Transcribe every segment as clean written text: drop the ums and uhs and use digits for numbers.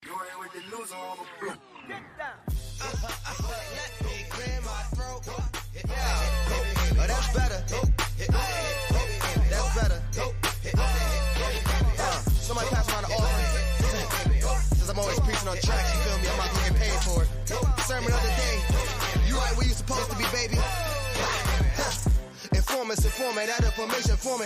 You ain't with the news on the blue. Let me clear my throat. Oh, that's better. That's better. Somebody pass around the offering. Since I'm always preaching on tracks, you feel me? I'm not gonna get paid for it. Sermon of the day. You right where you supposed to be, baby. Informant, that information for me.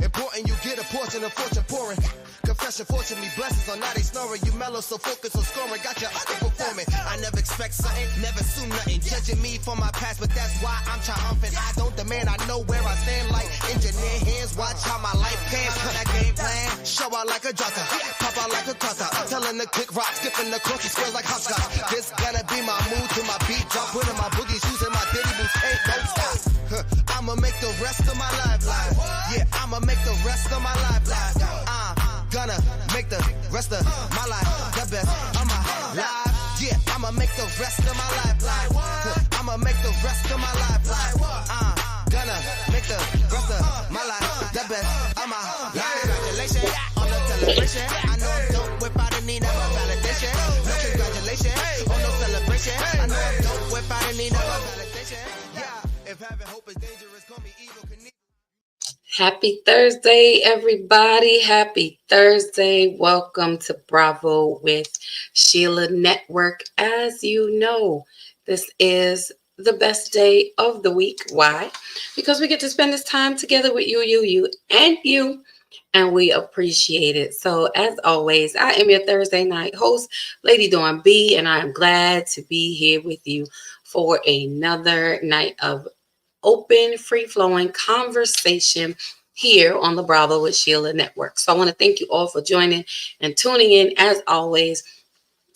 Important, you get a portion of fortune pouring. Confession, fortunately, blessings on now they snoring. You mellow, so focus on scoring. Got your underperforming. I never expect something, never assume nothing. Judging me for my past, but that's why I'm triumphant. I don't demand, I know where I stand like engineer hands. Watch how my life pans. Cut that game plan. Show out like a jotter. Pop out like a cutter. Telling the quick rock, skipping the course, squares like hopscotch. This gonna be my mood to my beat drop. Putting my boogie shoes in my diddy boots. Ain't don't stop. I'ma make the rest of my life live. Yeah, I'ma make the rest of my life live. Gonna make the rest of my life the best of my life. Yeah, I'ma make the rest of my life live. I'ma make the rest of my life live. Gonna make the rest of my life the best of my life. Congratulations on the celebration. I know I'm dope without a need of a validation. No congratulations on no celebration. I know I'm dope without a need of a validation. Yeah, if having hope is dangerous, call me evil. Happy Thursday, everybody. Happy Thursday. Welcome to Bravo with Sheila Network. As you know, this is the best day of the week. Why? Because we get to spend this time together with you, and we appreciate it. So, as always, I am your Thursday night host, Lady Dawn B, and I am glad to be here with you for another night of open, free-flowing conversation here on the Bravo with Sheila Network. So I want to thank you all for joining and tuning in. As always,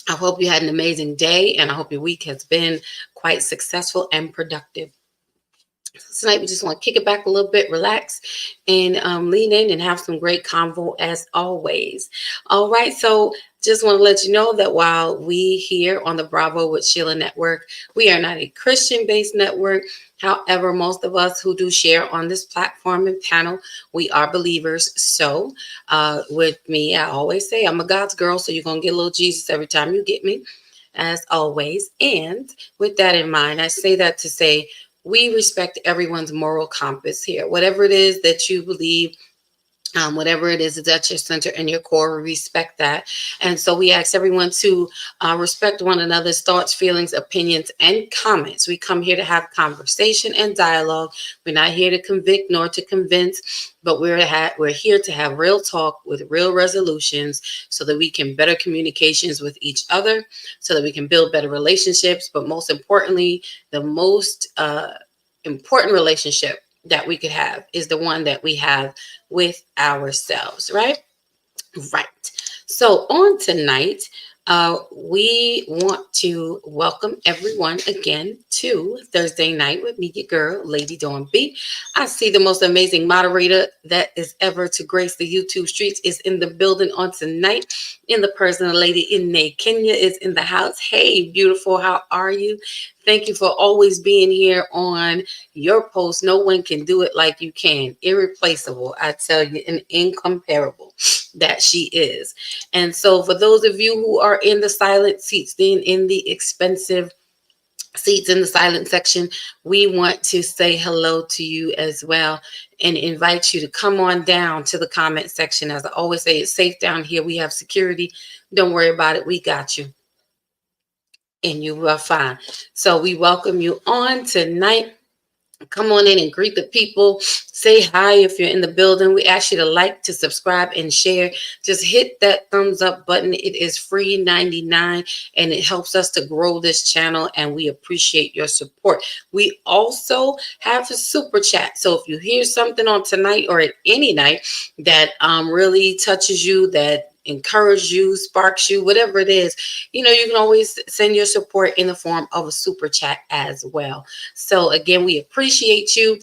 I hope you had an amazing day, and I hope your week has been quite successful and productive. Tonight, we just want to kick it back a little bit, relax, and lean in and have some great convo as always. All right, so just want to let you know that while we here on the Bravo with Sheila Network, we are not a Christian-based network. However, most of us who do share on this platform and panel, we are believers. So with me, I always say I'm a God's girl, so you're going to get a little Jesus every time you get me, as always. And with that in mind, I say that to say, we respect everyone's moral compass here. Whatever it is that you believe, whatever it is at your center and your core, we respect that. And so we ask everyone to respect one another's thoughts, feelings, opinions, and comments. We come here to have conversation and dialogue. We're not here to convict nor to convince, but we're here to have real talk with real resolutions so that we can better communications with each other, so that we can build better relationships. But most importantly, the most important relationship that we could have is the one that we have with ourselves, right? Right. So on tonight, we want to welcome everyone again to Thursday Night with me, your girl, Lady Dawn B. I see the most amazing moderator that is ever to grace the YouTube streets is in the building on tonight. In the person of Lady Inne Kenya is in the house. Hey, beautiful, how are you? Thank you for always being here on your post. No one can do it like you can. Irreplaceable, I tell you, and incomparable that she is. And so for those of you who are in the silent seats, in the expensive seats in the silent section, we want to say hello to you as well and invite you to come on down to the comment section. As I always say, it's safe down here. We have security. Don't worry about it. We got you. And you are fine. So we welcome you on tonight. Come on in and greet the people. Say hi if you're in the building. We ask you to like, to subscribe, and share. Just hit that thumbs up button. It is free 99, and it helps us to grow this channel, and we appreciate your support. We also have a super chat. So if you hear something on tonight or at any night that really touches you, that encourage you, sparks you, whatever it is, you can always send your support in the form of a super chat as well. So again, we appreciate you,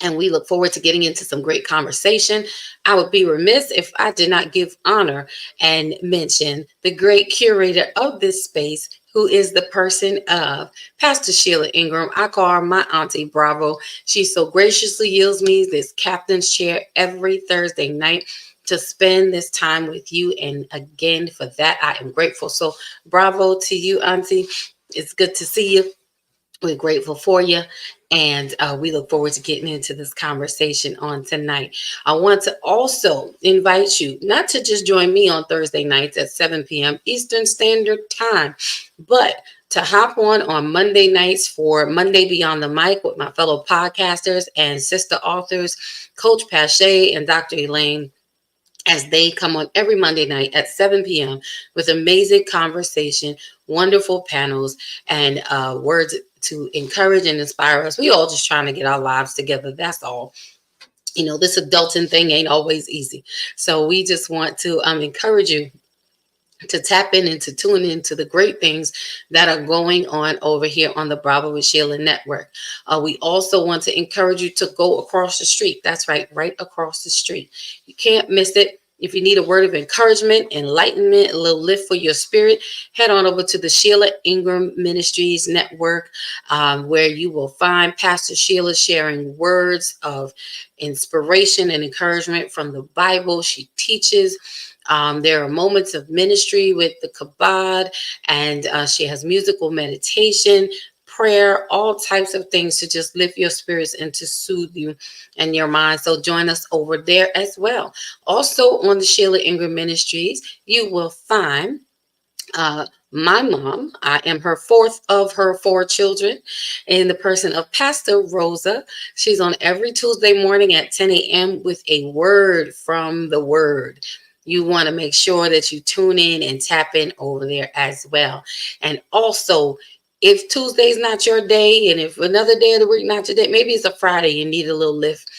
and we look forward to getting into some great conversation. I would be remiss if I did not give honor and mention the great curator of this space, who is the person of Pastor Sheila Ingram. I call her my Auntie Bravo. She so graciously yields me this captain's chair every Thursday night to spend this time with you. And again, for that, I am grateful. So bravo to you, Auntie. It's good to see you. We're grateful for you. And we look forward to getting into this conversation on tonight. I want to also invite you not to just join me on Thursday nights at 7 p.m. Eastern Standard Time, but to hop on Monday nights for Monday Beyond the Mic with my fellow podcasters and sister authors, Coach Pache and Dr. Elaine, as they come on every Monday night at 7 p.m. with amazing conversation, wonderful panels, and words to encourage and inspire us. We all just trying to get our lives together. That's all. You know, this adulting thing ain't always easy. So we just want to encourage you to tap in and to tune into the great things that are going on over here on the Bravo with Sheila Network. We also want to encourage you to go across the street. That's right across the street. You can't miss it. If you need a word of encouragement, enlightenment, a little lift for your spirit, head on over to the Sheila Ingram Ministries Network, where you will find Pastor Sheila sharing words of inspiration and encouragement from the Bible. She teaches. There are moments of ministry with the Kabod, and she has musical meditation, prayer, all types of things to just lift your spirits and to soothe you and your mind. So join us over there as well. Also on the Sheila Ingram Ministries, you will find my mom. I am her fourth of her four children in the person of Pastor Rosa. She's on every Tuesday morning at 10 a.m. with a word from the Word. You want to make sure that you tune in and tap in over there as well. And also, if Tuesday's not your day, and if another day of the week not your day, maybe it's a Friday, you need a little lift.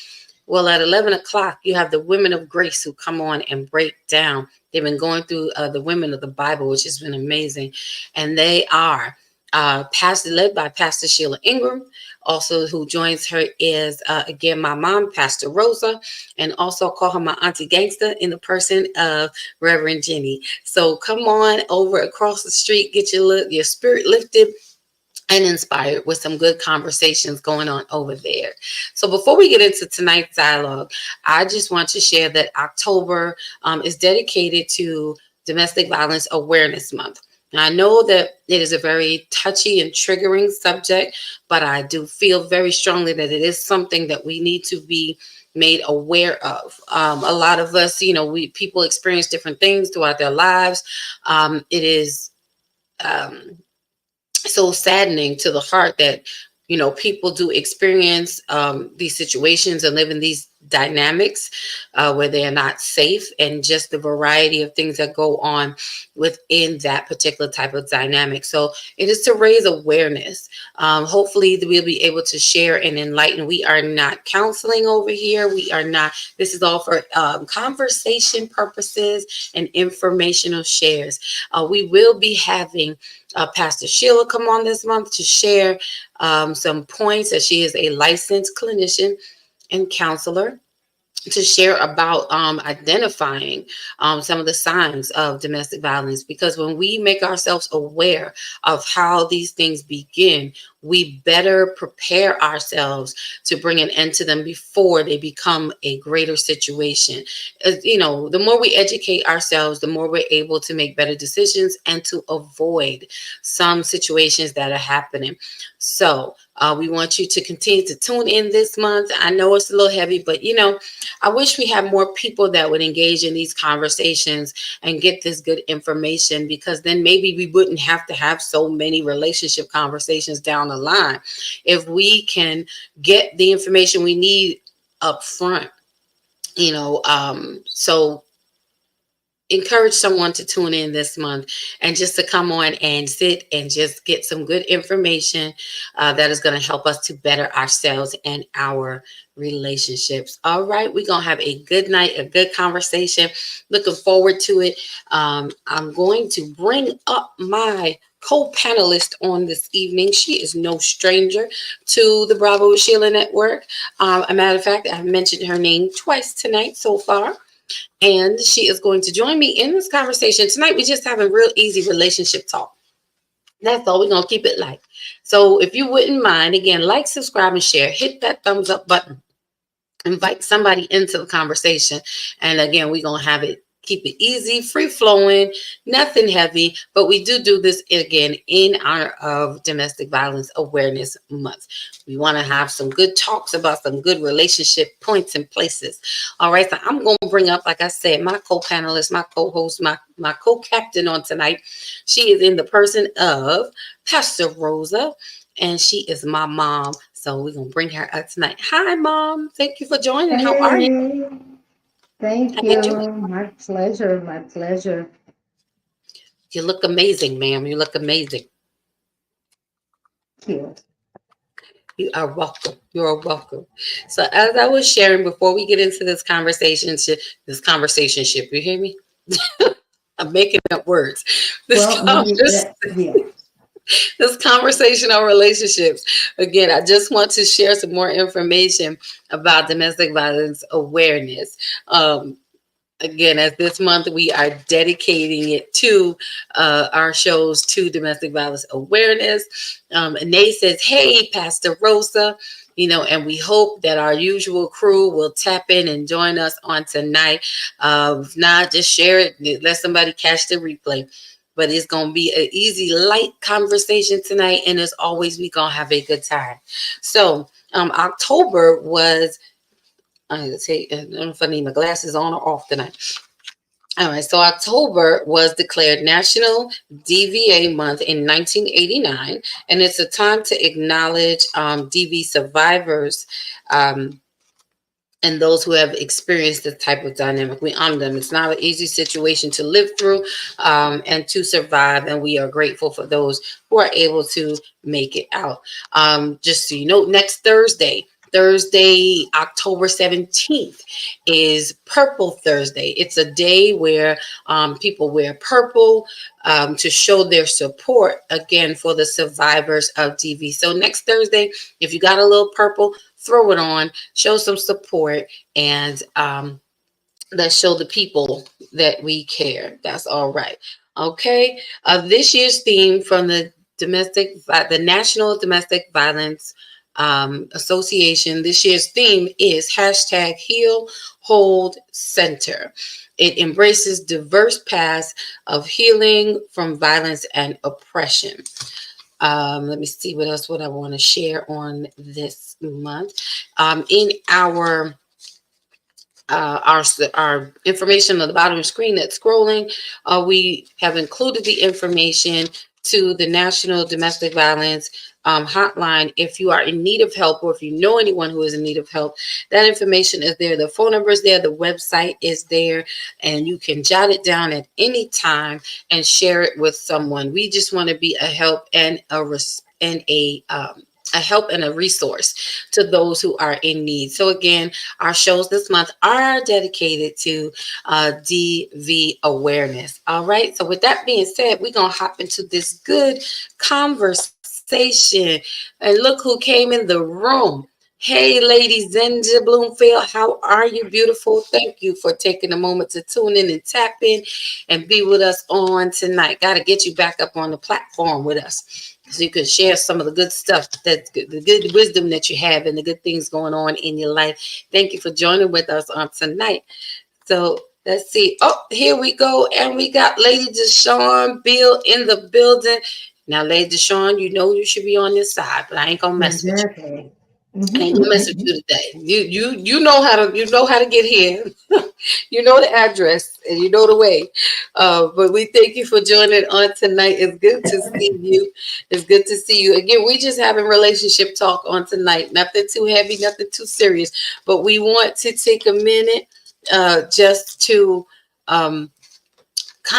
Well, at 11 o'clock, you have the Women of Grace who come on and break down. They've been going through the Women of the Bible, which has been amazing. And they are led by Pastor Sheila Ingram. Also, who joins her is, again, my mom, Pastor Rosa, and also call her my auntie gangster in the person of Reverend Jenny. So come on over across the street, get your spirit lifted and inspired with some good conversations going on over there. So before we get into tonight's dialogue, I just want to share that October is dedicated to Domestic Violence Awareness Month. Now, I know that it is a very touchy and triggering subject, but I do feel very strongly that it is something that we need to be made aware of. A lot of us, people experience different things throughout their lives. It is so saddening to the heart that, people do experience these situations and live in these dynamics where they are not safe, and just the variety of things that go on within that particular type of dynamic. So it is to raise awareness. Hopefully we'll be able to share and enlighten. We are not counseling over here. This is all for conversation purposes and informational shares. We will be having Pastor Sheila come on this month to share some points, as she is a licensed clinician and counselor, to share about identifying some of the signs of domestic violence. Because when we make ourselves aware of how these things begin, we better prepare ourselves to bring an end to them before they become a greater situation. The more we educate ourselves, the more we're able to make better decisions and to avoid some situations that are happening. So we want you to continue to tune in this month. I know it's a little heavy, but I wish we had more people that would engage in these conversations and get this good information, because then maybe we wouldn't have to have so many relationship conversations down the line if we can get the information we need up front. So encourage someone to tune in this month and just to come on and sit and just get some good information that is going to help us to better ourselves and our relationships. All right, we're going to have a good night, a good conversation. Looking forward to it. I'm going to bring up my co-panelist on this evening. She is no stranger to the Bravo with Sheila Network. A matter of fact, I've mentioned her name twice tonight so far. And she is going to join me in this conversation. Tonight, we're just having real easy relationship talk. That's all. We're going to keep it light. So if you wouldn't mind, again, like, subscribe, and share. Hit that thumbs up button. invite somebody into the conversation. And again, we're going to have it, keep it easy, free flowing, nothing heavy. But we do this again in honor of Domestic Violence Awareness Month. We want to have some good talks about some good relationship points and places. All right. So I'm going to bring up, like I said, my co-panelist, my co-host, my co-captain on tonight. She is in the person of Pastor Rosa, and she is my mom. So we're going to bring her up tonight. Hi, Mom. Thank you for joining. How are you? Hey, thank How you doing? you. My pleasure. My pleasure. You look amazing, ma'am. You look amazing. Thank you. You are welcome. You're welcome. So as I was sharing before we get into this conversation, you hear me? I'm making up words. This Well, conversation. yeah. This conversation on relationships. Again, I just want to share some more information about domestic violence awareness. Again, as this month we are dedicating it to our shows to domestic violence awareness. And Nate says, "Hey, Pastor Rosa." And we hope that our usual crew will tap in and join us on tonight. If not, just share it. Let somebody catch the replay. But it's going to be an easy, light conversation tonight. And as always, we're going to have a good time. So October was, I don't know if I need my glasses on or off tonight. All right, so October was declared National DVA Month in 1989, and it's a time to acknowledge DV survivors and those who have experienced this type of dynamic. We honor them. It's not an easy situation to live through and to survive, and we are grateful for those who are able to make it out. Just so you know, next Thursday, October 17th, is Purple Thursday. It's a day where people wear purple to show their support, again, for the survivors of DV. So next Thursday, if you got a little purple, throw it on, show some support, and let's show the people that we care. That's all right. Okay. This year's theme from the National Domestic Violence Association, this year's theme is #Heal Hold Center. It embraces diverse paths of healing from violence and oppression. Let me see what else would I want to share on this month. In our information on the bottom of the screen that's scrolling, we have included the information to the National Domestic Violence hotline. If you are in need of help, or if you know anyone who is in need of help, that information is there. The phone number is there. The website is there, and you can jot it down at any time and share it with someone. We just want to be a help and a help and a resource to those who are in need. So again, our shows this month are dedicated to DV awareness. All right. So with that being said, we're going to hop into this good conversation. And look who came in the room. Hey, Lady Zenja Bloomfield, how are you, beautiful? Thank you for taking a moment to tune in and tap in and be with us on tonight. Got to get you back up on the platform with us so you can share some of the good stuff, the good wisdom that you have and the good things going on in your life. Thank you for joining with us on tonight. So let's see. Oh, here we go. And we got Lady Deshawn Beal in the building. Now, Lady Deshawn, you know you should be on this side, but I ain't going to mess with you. I ain't gonna mess with you today. You know how to get here. You know the address and you know the way. But we thank you for joining on tonight. It's good to see you. It's good to see you again. We just having relationship talk on tonight. Nothing too heavy, nothing too serious. But we want to take a minute just to kind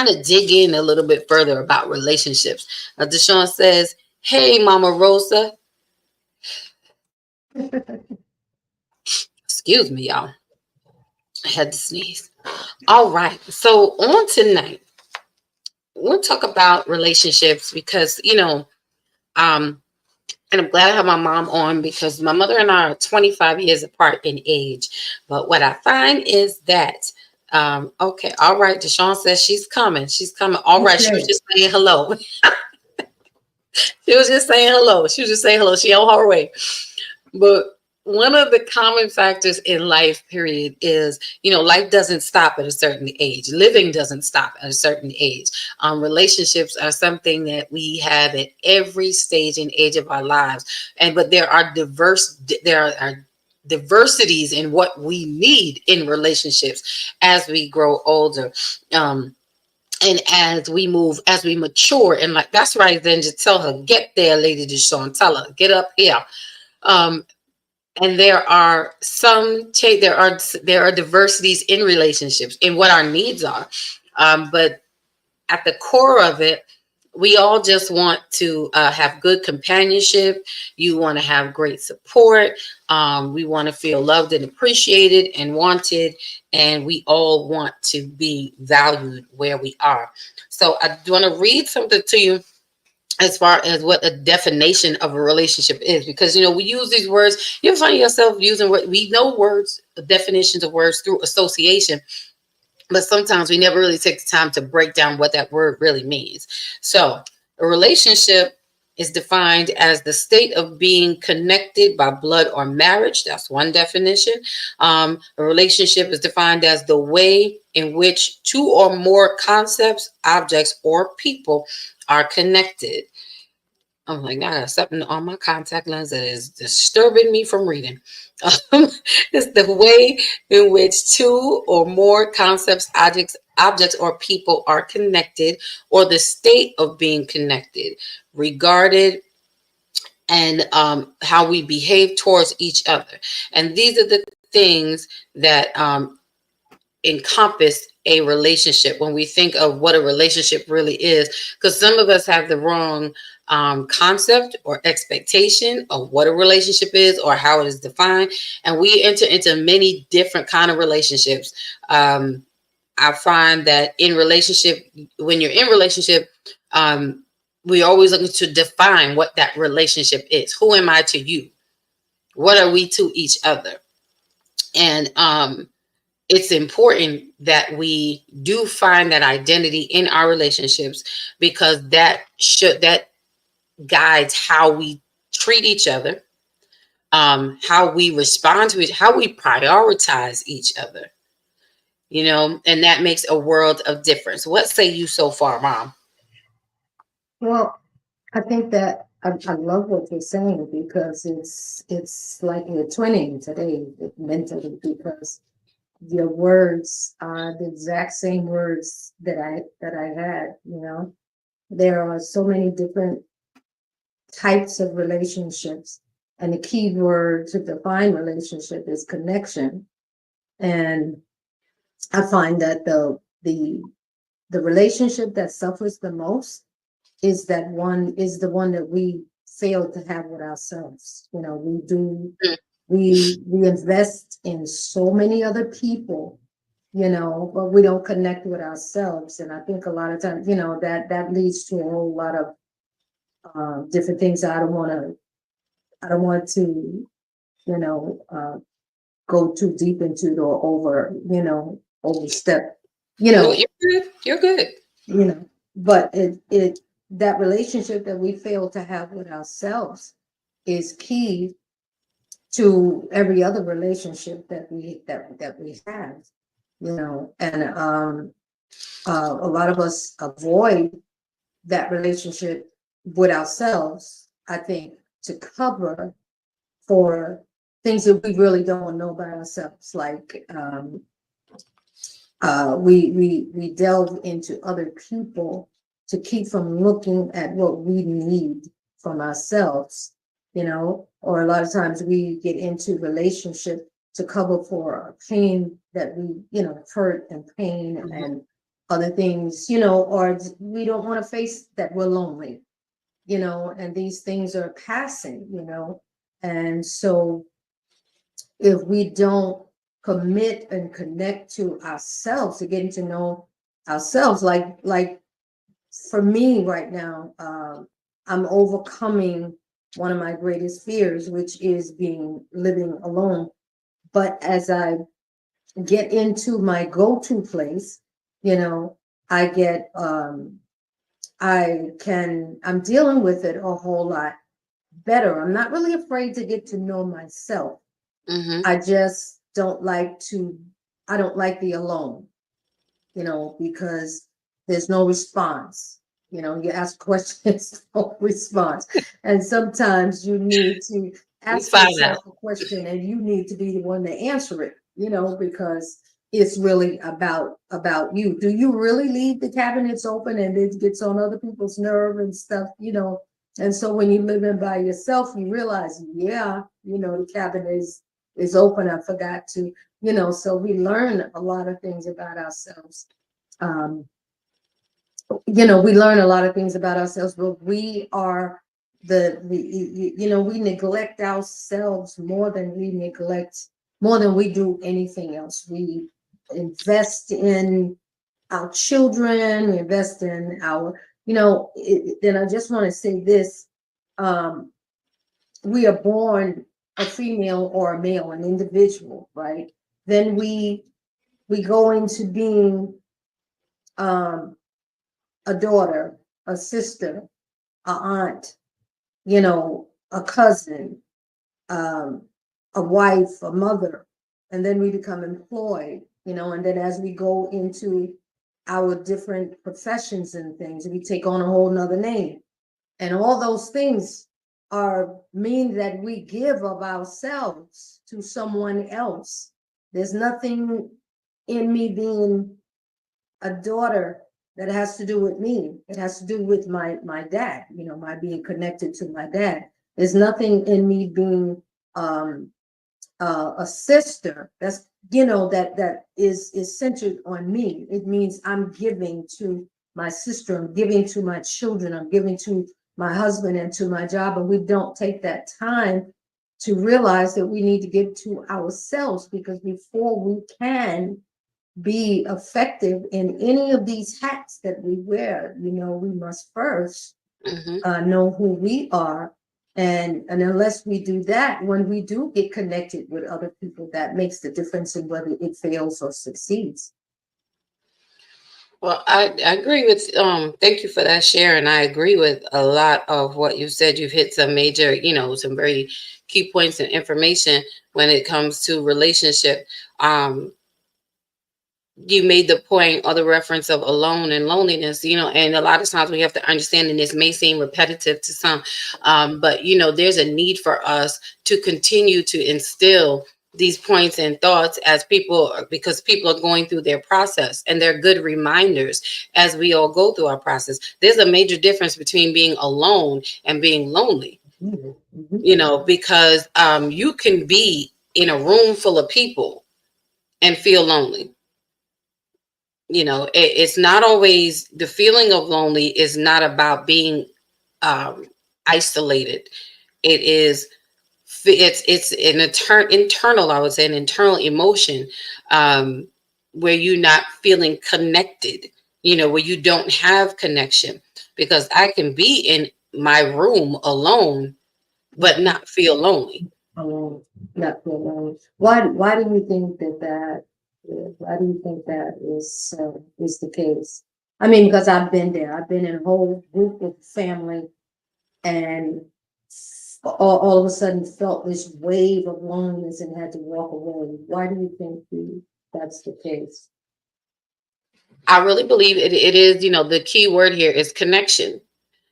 of dig in a little bit further about relationships. Deshawn says, "Hey, Mama Rosa." Excuse me, y'all. I had to sneeze. All right. So on tonight, we'll talk about relationships because, and I'm glad I have my mom on because my mother and I are 25 years apart in age. But what I find is that, okay, all right, Deshawn says she's coming. She's coming. All right. She was just saying hello. She was just saying hello. She on her way. But one of the common factors in life, period, is, life doesn't stop at a certain age. Living doesn't stop at a certain age. Relationships are something that we have at every stage and age of our lives. But there are diversities in what we need in relationships as we grow older. And as we mature, and like, that's right, then just tell her, get there, Lady Deshawn, tell her, get up here. And there are there are diversities in relationships in what our needs are. But at the core of it, we all just want to have good companionship. You want to have great support. We want to feel loved and appreciated and wanted. And we all want to be valued where we are. So I want to read something to you as far as what a definition of a relationship is, because we use these words. You find yourself using what we know words, definitions of words through association, but sometimes we never really take the time to break down what that word really means. So a relationship is defined as the state of being connected by blood or marriage. That's one definition. A relationship is defined as the way in which two or more concepts, objects, or people are connected. I'm like, I got something on my contact lens that is disturbing me from reading. It's the way in which two or more concepts, objects, or people are connected, or the state of being connected, regarded, and how we behave towards each other. And these are the things that encompass a relationship when we think of what a relationship really is, because some of us have the wrong concept or expectation of what a relationship is or how it is defined, and we enter into many different kind of relationships. I find that when you're in relationship, we're always looking to define what that relationship is. Who am I to you? What are we to each other? And it's important that we do find that identity in our relationships, because that guides how we treat each other, how we respond to it, how we prioritize each other, and that makes a world of difference. What say you so far, Mom? Well, I think that I love what you're saying, because it's like you're twinning today mentally, because your words are the exact same words that I had. There are so many different types of relationships, and the key word to define relationship is connection. And I find that the relationship that suffers the most is the one that we fail to have with ourselves. We invest in so many other people, but we don't connect with ourselves. And I think a lot of times, that leads to a whole lot of different things. I don't want to, go too deep into or overstep, No, you're good. But that relationship that we fail to have with ourselves is key to every other relationship that we have, and a lot of us avoid that relationship with ourselves, I think, to cover for things that we really don't know by ourselves. Like we delve into other people to keep from looking at what we need from ourselves, or a lot of times we get into relationship to cover for pain that we, hurt and pain and other things, or we don't want to face that we're lonely, and these things are passing, and so if we don't commit and connect to ourselves, to getting to know ourselves, like for me right now, I'm overcoming one of my greatest fears, which is living alone. But as I get into my go-to place, I get, I'm dealing with it a whole lot better. I'm not really afraid to get to know myself, Mm-hmm. I just don't like to, I don't like the alone, you know, because there's no response. You know, you ask questions, no response. And sometimes you need to You ask find out. yourself a question and you need to be the one to answer it, you know, because it's really about you. Do you really leave the cabinets open and it gets on other people's nerve and stuff, you know? And so when you live in by yourself, you realize, yeah, you know, the cabinet is open. I forgot to, you know, so we learn a lot of things about ourselves. Um, you know, we learn a lot of things about ourselves, but we are you know, we neglect ourselves more than we do anything else. We invest in our children, we invest in our, you know, then I just want to say this, um, we are born a female or a male, an individual, right? Then we go into being um, a daughter, a sister, a aunt, you know, a cousin, um, a wife, a mother, and then we become employed, you know, and then as we go into our different professions and things, we take on a whole nother name. And all those things are mean that we give of ourselves to someone else. There's nothing in me being a daughter that has to do with me. It has to do with my dad, you know, my being connected to my dad. There's nothing in me being um a sister that's, you know, that is centered on me. It means I'm giving to my sister, I'm giving to my children, I'm giving to my husband and to my job, and we don't take that time to realize that we need to give to ourselves, because before we can be effective in any of these hats that we wear, you know, we must first Mm-hmm. know who we are. And unless we do that, when we do get connected with other people, that makes the difference in whether it fails or succeeds. Well, I agree with thank you for that share, and I agree with a lot of what you said. You've hit some major, you know, some very key points and information when it comes to relationship. Um, you made the point or the reference of alone and loneliness, you know, and a lot of times we have to understand, and this may seem repetitive to some, but you know, there's a need for us to continue to instill these points and thoughts as people, because people are going through their process, and they're good reminders as we all go through our process. There's a major difference between being alone and being lonely, Mhm, mhm. you know, because you can be in a room full of people and feel lonely. You know, it's not always, the feeling of lonely is not about being um isolated. It is, it's an internal, I would say, an internal emotion, um where you're not feeling connected, you know, where you don't have connection, because I can be in my room alone but not feel lonely. Alone, not feel alone. Why do you think that is? Why do you think that is the case? I mean, because I've been there. I've been in a whole group of family, and all of a sudden felt this wave of loneliness and had to walk away. Why do you think that's the case? I really believe it is, you know, the key word here is connection.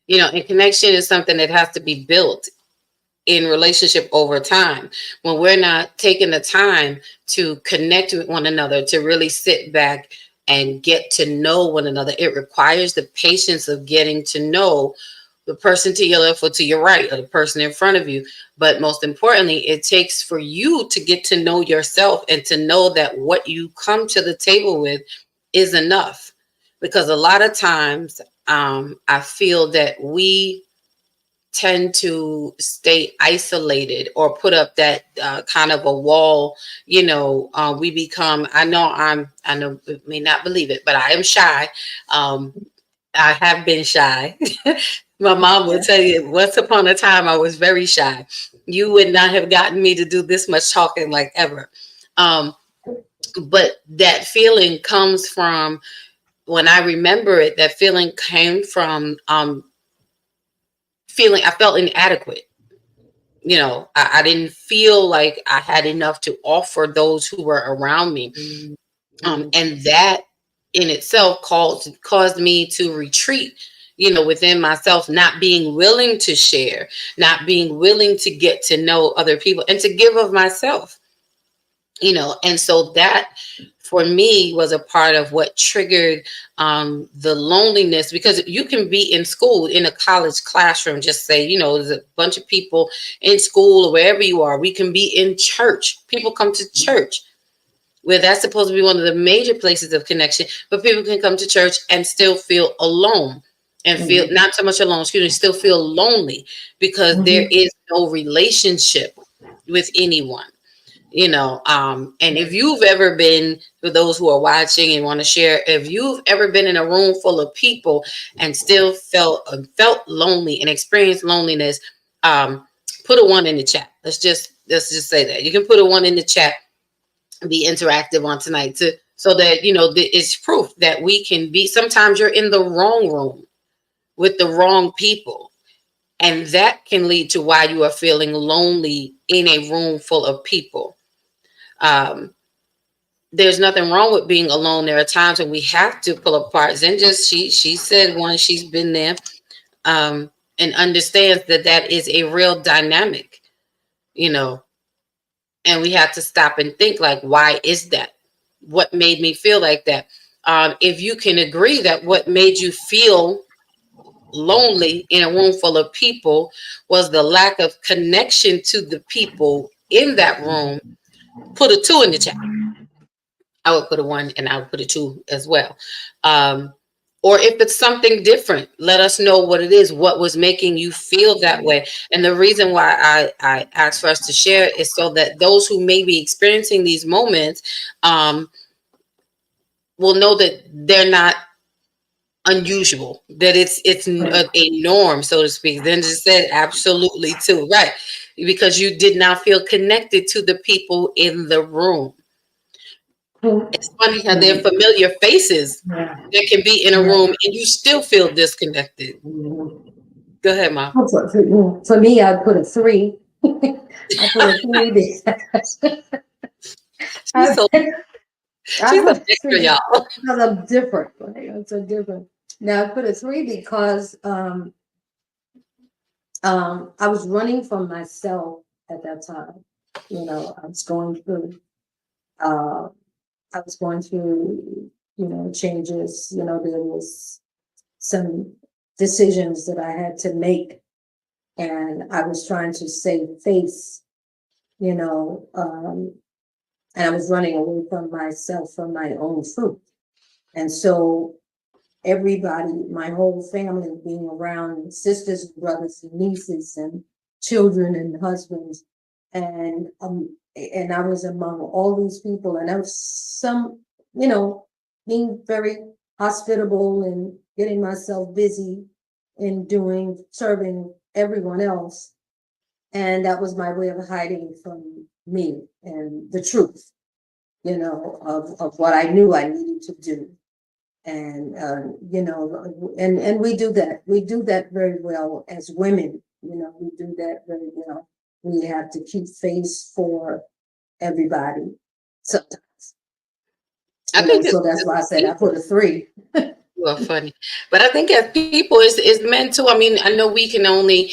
You know, and connection is something that has to be built in relationship over time. When we're not taking the time to connect with one another, to really sit back and get to know one another, it requires the patience of getting to know the person to your left or to your right, or the person in front of you. But most importantly, it takes for you to get to know yourself and to know that what you come to the table with is enough. Because a lot of times, I feel that we tend to stay isolated or put up that kind of a wall. You know, we become, I know you may not believe it, but I am shy. um, I have been shy. My mom will Yeah. tell you, once upon a time I was very shy. You would not have gotten me to do this much talking like ever. um, but that feeling comes from, when I remember it, that feeling came from feeling I felt inadequate. I didn't feel like I had enough to offer those who were around me. And that in itself caused me to retreat, within myself, not being willing to share, not being willing to get to know other people and to give of myself, and so that for me was a part of what triggered the loneliness, because you can be in school, in a college classroom, just say, there's a bunch of people in school or wherever you are. We can be in church. People come to church, where that's supposed to be one of the major places of connection, but people can come to church and still feel alone and feel not so much alone, still feel lonely because there is no relationship with anyone, and if you've ever been, for those who are watching and want to share, if you've ever been in a room full of people and still felt lonely and experienced loneliness, put a 1 in the chat. Let's just say that. You can put a 1 in the chat, be interactive on tonight, so that it's proof that we can be. Sometimes you're in the wrong room with the wrong people, and that can lead to why you are feeling lonely in a room full of people. There's nothing wrong with being alone. There are times when we have to pull apart. Zenja, she said once, she's been there, and understands that is a real dynamic, and we have to stop and think, like, why is that? What made me feel like that? If you can agree that what made you feel lonely in a room full of people was the lack of connection to the people in that room, put a 2 in the chat. I would put a 1 and I would put a 2 as well. Or if it's something different, let us know what it is, what was making you feel that way. And the reason why I asked for us to share is so that those who may be experiencing these moments will know that they're not unusual, that it's a norm, so to speak. Then just said absolutely too, right? Because you did not feel connected to the people in the room. It's funny how they're familiar faces that can be in a room and you still feel disconnected. Go ahead, Mom. For me, I'd put a 3. I put a 3 because she's a extra, y'all. Because I'm different. Right? I'm so different. Now I put a 3 because I was running from myself at that time. I was going through changes. There was some decisions that I had to make, and I was trying to save face, and I was running away from myself, from my own truth. And so everybody, my whole family, being around sisters and brothers and nieces and children and husbands, and I was among all these people, and I was being very hospitable and getting myself busy in serving everyone else. And that was my way of hiding from me and the truth, of what I knew I needed to do. And, and we do that. We do that very well as women. We do that very well. We have to keep face for everybody sometimes. I think so that's why I said I put a 3. Well, funny, but I think as people, it's meant to. I mean, I know we can only.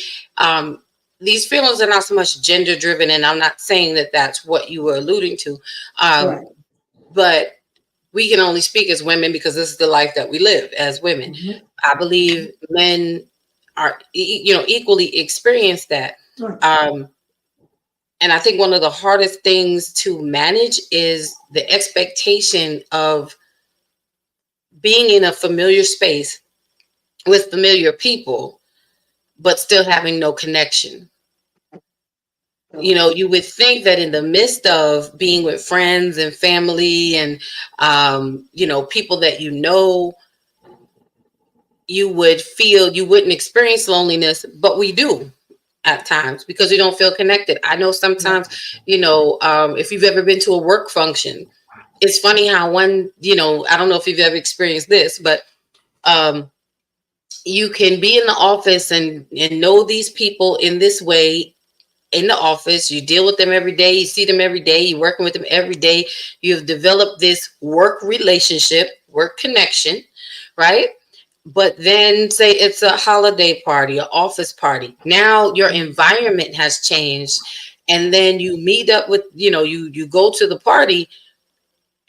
These feelings are not so much gender driven, and I'm not saying that that's what you were alluding to, Right. But we can only speak as women because this is the life that we live as women. I believe men are, equally experience that. Right. And I think one of the hardest things to manage is the expectation of being in a familiar space with familiar people, but still having no connection. You would think that in the midst of being with friends and family and, people that you wouldn't experience loneliness, but we do at times because we don't feel connected. I know sometimes, if you've ever been to a work function, it's funny how I don't know if you've ever experienced this, but you can be in the office and know these people in this way, in the office, you deal with them every day, you see them every day, you're working with them every day. You've developed this work relationship, work connection, right? But then say it's a holiday party, an office party. Now your environment has changed. And then you meet up with, you go to the party,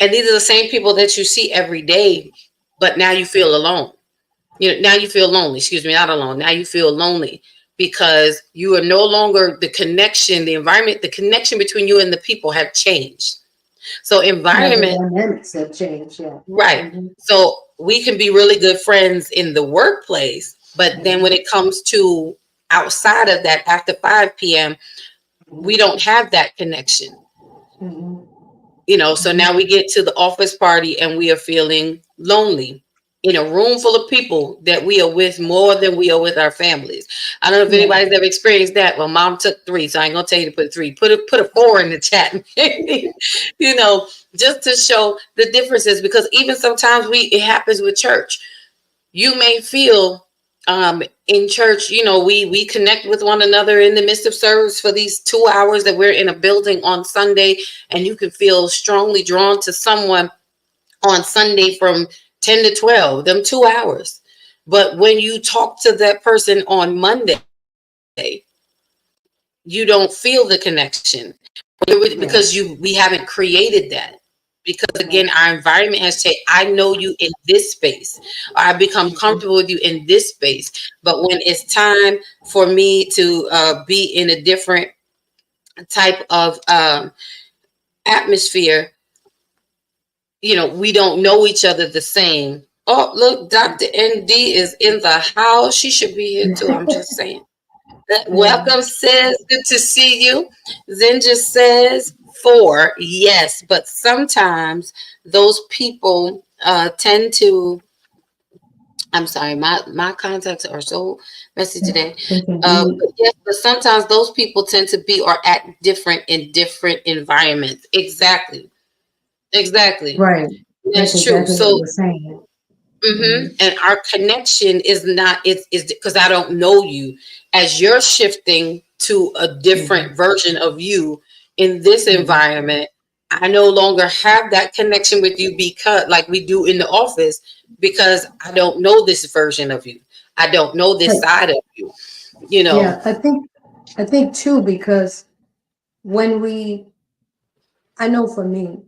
and these are the same people that you see every day, but now you feel alone. Now you feel lonely. Excuse me, not alone. Now you feel lonely because you are no longer the connection, the environment, the connection between you and the people have changed. So environment, the dynamics have changed, yeah. right. So we can be really good friends in the workplace, but then when it comes to outside of that, after 5 p.m., we don't have that connection. So now we get to the office party and we are feeling lonely in a room full of people that we are with more than we are with our families. I don't know if anybody's ever experienced that. Well, mom took 3, so I ain't gonna tell you to put 3. Put a 4 in the chat. Just to show the differences, because even sometimes it happens with church. You may feel in church, we connect with one another in the midst of service for these 2 hours that we're in a building on Sunday, and you can feel strongly drawn to someone on Sunday from 10 to 12, them 2 hours. But when you talk to that person on Monday, you don't feel the connection because we haven't created that. Because again, our environment has changed. I know you in this space. I become comfortable with you in this space. But when it's time for me to be in a different type of atmosphere, we don't know each other the same. Oh, look, Dr. ND is in the house. She should be here too. I'm just saying. Welcome, sis. Good to see you. Zinja says 4. Yes, but sometimes those people tend to. I'm sorry, my contacts are so messy today. But sometimes those people tend to be or act different in different environments. Exactly. Right. That's true. Exactly So. What you're saying. And our connection is not, it's because I don't know you. As you're shifting to a different version of you in this environment, I no longer have that connection with you, because like we do in the office, because I don't know this version of you. I don't know this side of you, Yeah, I think too, because I know for me,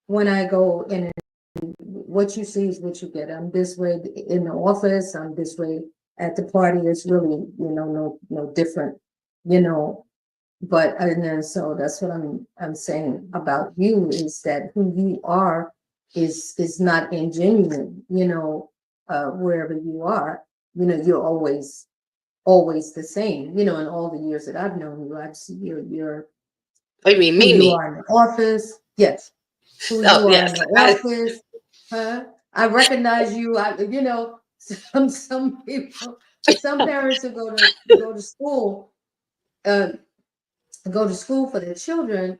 when I go in, what you see is what you get. I'm this way in the office, I'm this way at the party. It's really, no different, but and then so that's what I'm saying about you, is that who you are is not ingenuine, wherever you are, you're always the same, in all the years that I've known you. I've seen you're I mean, who you me. are in the office. Yes. Who you are in the office. I recognize you. Some people, some parents who go to school, go to school for their children,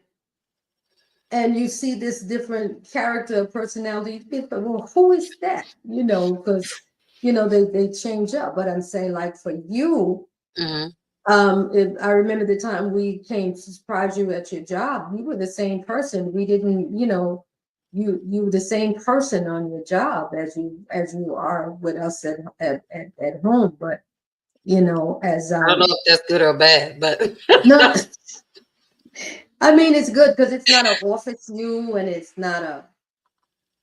and you see this different character, personality. Well, who is that? Because they change up. But I'm saying, like, for you, I remember the time we came to surprise you at your job. You were the same person. We didn't, you were the same person on your job as you are with us at home. But as I don't know if that's good or bad, but no, I mean it's good because it's not an office you, and it's not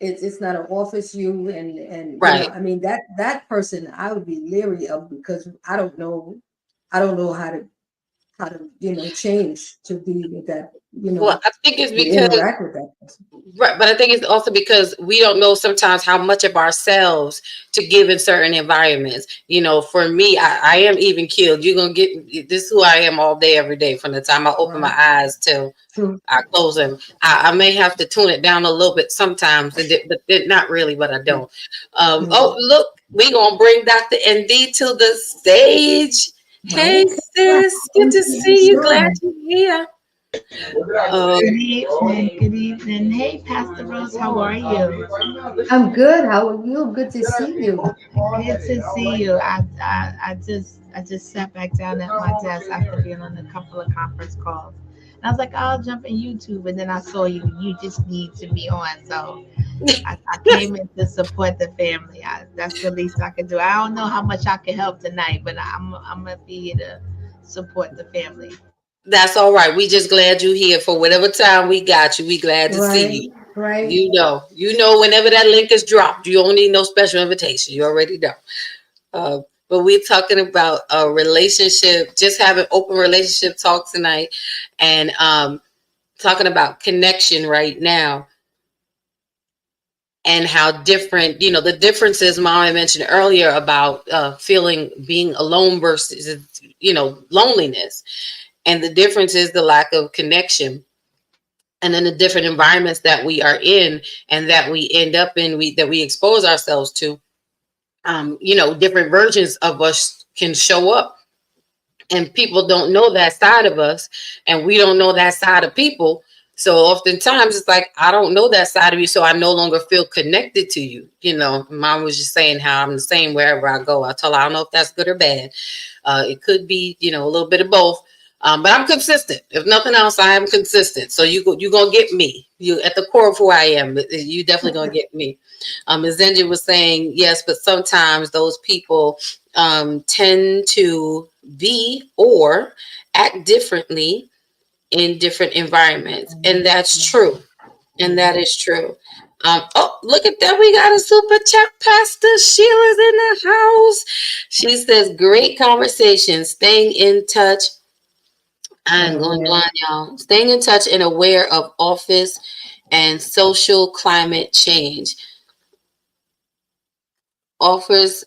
an office you, and right. I mean that person I would be leery of, because I don't know how to change to be with that, Well, I think it's because interact with that person. right, but I think it's also because we don't know sometimes how much of ourselves to give in certain environments. For me, I am even keeled. You're gonna get this is who I am all day, every day, from the time I open my eyes till I close them. I may have to tune it down a little bit sometimes, but not really, but I don't. Oh, look, we gonna bring Dr. ND to the stage. Hey, sis, good to see you. Glad you're here. Um, Good evening. Good evening. Hey, Pastor Rose, how are you? I'm good. How are you? Good to see you. Good to see you. I just sat back down at my desk after being on a couple of conference calls. And I was like, I'll jump in YouTube. And then I saw you. You just need to be on. So I came in to support the family. That's the least I can do. I don't know how much I can help tonight, but I'm going to be here to support the family. that's all right. We just glad you here for whatever time we got you. We glad to see Right, you. right. You know, whenever that link is dropped, you don't need no special invitation. You already know. Uh, but we're talking about a relationship, just having open relationship talk tonight, and talking about connection right now, and how different, you know, the differences Mama mentioned earlier about feeling being alone versus, you know, loneliness, and the difference is the lack of connection, and then the different environments that we are in and that we end up in, that we expose ourselves to. You know, different versions of us can show up, and people don't know that side of us, and we don't know that side of people. So oftentimes it's like, I don't know that side of you, so I no longer feel connected to you. You know, Mom was just saying how I'm the same wherever I go. I tell her I don't know if that's good or bad. It could be, you know, a little bit of both. But I'm consistent. If nothing else, I am consistent. So you gonna get me. You at the core of who I am. You definitely gonna get me. As Zenji was saying, yes, but sometimes those people tend to be or act differently in different environments, and that's true. And that is true. Oh, look at that. We got a super chat. Pastor Sheila's in the house. She says, great conversation. Staying in touch. I'm Oh, going yeah. blind, y'all. Staying in touch and aware of office and social climate change. Offers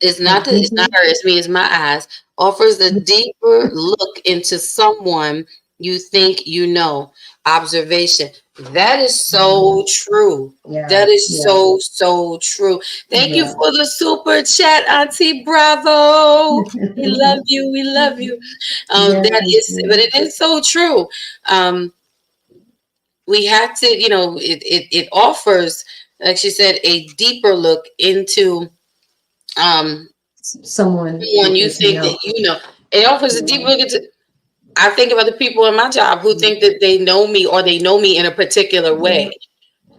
it's not Mhm. her, it's me, it's my eyes. Offers a deeper look into someone you think you know. Observation. That is so true. Yeah, That is yeah, so true. Thank you yeah. for the super chat, Auntie Bravo. We love you. We love you. That Yes, is, but yes. it is so true. Um, we have to, you know, it offers, like she said, a deeper look into um Someone you when you think you think that know. you know. It offers a deep Yeah, look into. I think about the people in my job who think that they know me, or they know me in a particular yeah, way right.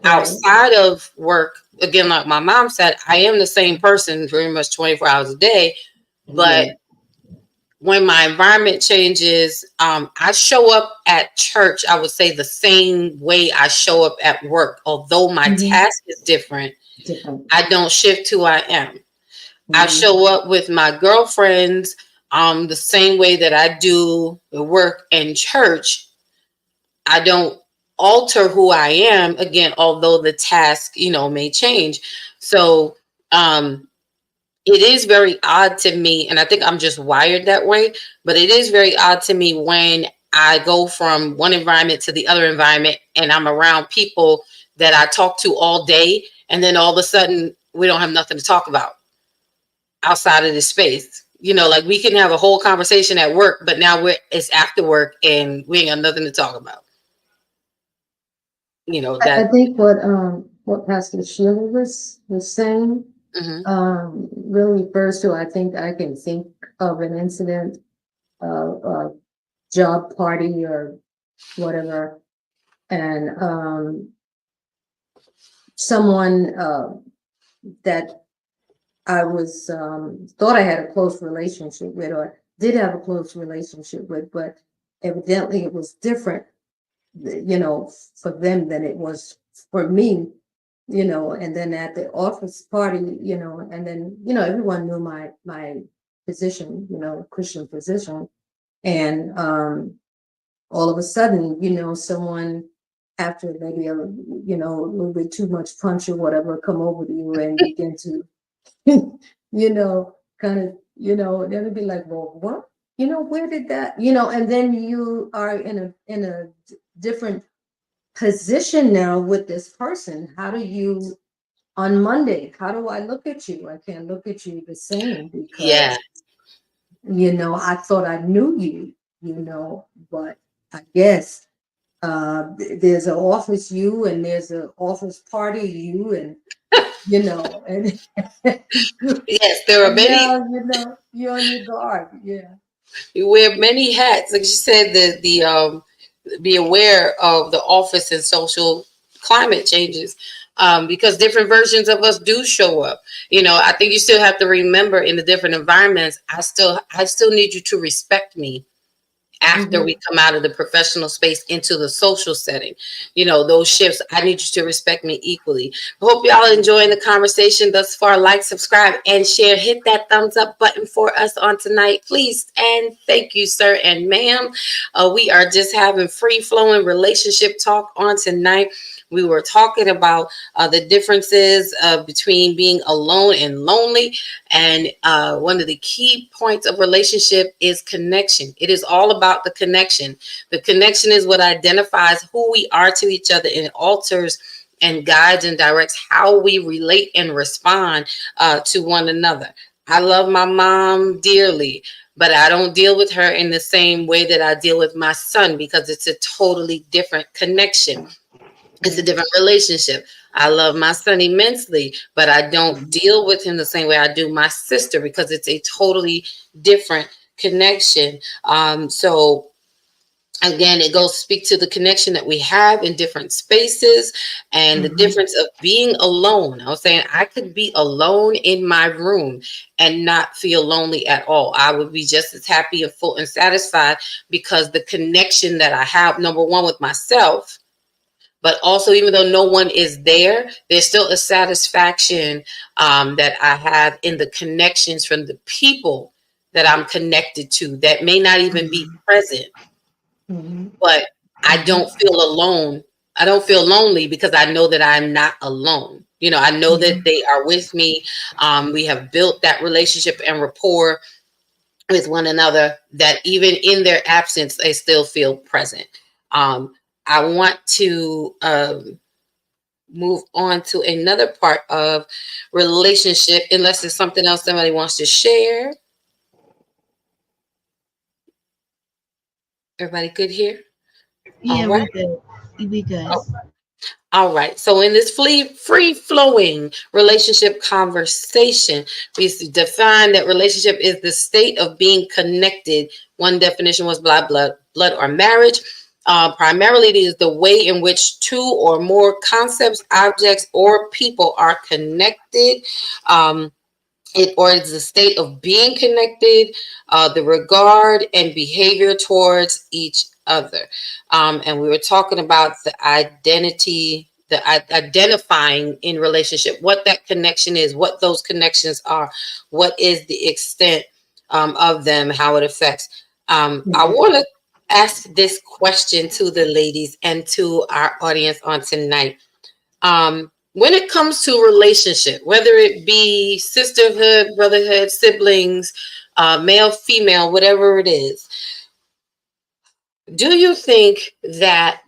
outside of work. Again, like my mom said, I am the same person pretty much 24 hours a day. But Yeah. when my environment changes, I show up at church, I would say the same way I show up at work. Although my Hmm. task is different, Different. I don't shift who I am. I Hmm. show up with my girlfriends the same way that I do the work and church. I don't alter who I am, again, although the task, you know, may change. So um it is very odd to me, and I think I'm just wired that way, but it is very odd to me when I go from one environment to the other environment, and I'm around people that I talk to all day, and then all of a sudden we don't have nothing to talk about outside of this space. You know, like we can have a whole conversation at work, but now it's after work and we ain't got nothing to talk about. You know I that. think what Pastor Sheila was saying Mhm. really refers to, I think I can think of an incident, a job party or whatever, and someone that I was thought I had a close relationship with, or did have a close relationship with, but evidently it was different, you know, for them than it was for me, you know. And then at the office party, you know, and then, you know, everyone knew my position, you know, Christian position. And all of a sudden, you know, someone after maybe a, you know, a little bit too much punch or whatever, come over to you and begin to you know, kind of, you know, then it'd be like, well, what? You know, where did that, you know, and then you are in a different position now with this person. How do you on Monday, how do I look at you? I can't look at you the same Yeah. because, you know, I thought I knew you, you know, but I guess. There's an office you and there's an office party you, and and Yes, there are and many. now you're on your guard. Yeah. You wear many hats. Like she said, the be aware of the office and social climate changes, because different versions of us do show up. I think you still have to remember in the different environments. I still need you to respect me after we Mhm. come out of the professional space into the social setting. Those shifts, I need you to respect me equally. Hope y'all enjoying the conversation thus far. Like, subscribe, and share. Hit that thumbs up button for us on tonight, please. And thank you, sir and ma'am. We are just having free flowing relationship talk on tonight. We were talking about the differences between being alone and lonely. And one of the key points of relationship is connection. It is all about the connection. The connection is what identifies who we are to each other, and it alters and guides and directs how we relate and respond to one another. I love my mom dearly, but I don't deal with her in the same way that I deal with my son, because it's a totally different connection. It's a different relationship. I love my son immensely, but I don't deal with him the same way I do my sister, because it's a totally different connection. So again, it goes to speak to the connection that we have in different spaces, and the Mhm. difference of being alone. I was saying I could be alone in my room and not feel lonely at all. I would be just as happy and full and satisfied, because the connection that I have, number one, with myself, but also, even though no one is there, there's still a satisfaction that I have in the connections from the people that I'm connected to that may not even be Mhm. present, Mhm. but I Mhm. don't feel alone. I don't feel lonely, because I know that I'm not alone. I know that Mhm. they are with me. We have built that relationship and rapport with one another, that even in their absence, they still feel present. Um, I want to move on to another part of relationship, unless there's something else somebody wants to share. Everybody good here? All Yeah, we right. good. We good. Oh, all right. So in this free flowing relationship conversation, we define that relationship is the state of being connected. One definition was blood or marriage. Primarily, it is the way in which two or more concepts, objects, or people are connected. Um, it's the state of being connected, the regard and behavior towards each other. And we were talking about the identity, identifying in relationship, what that connection is, what those connections are, what is the extent of them, how it affects. I Mhm. want to ask this question to the ladies and to our audience on tonight. When it comes to relationship, whether it be sisterhood, brotherhood, siblings, male, female, whatever it is, do you think that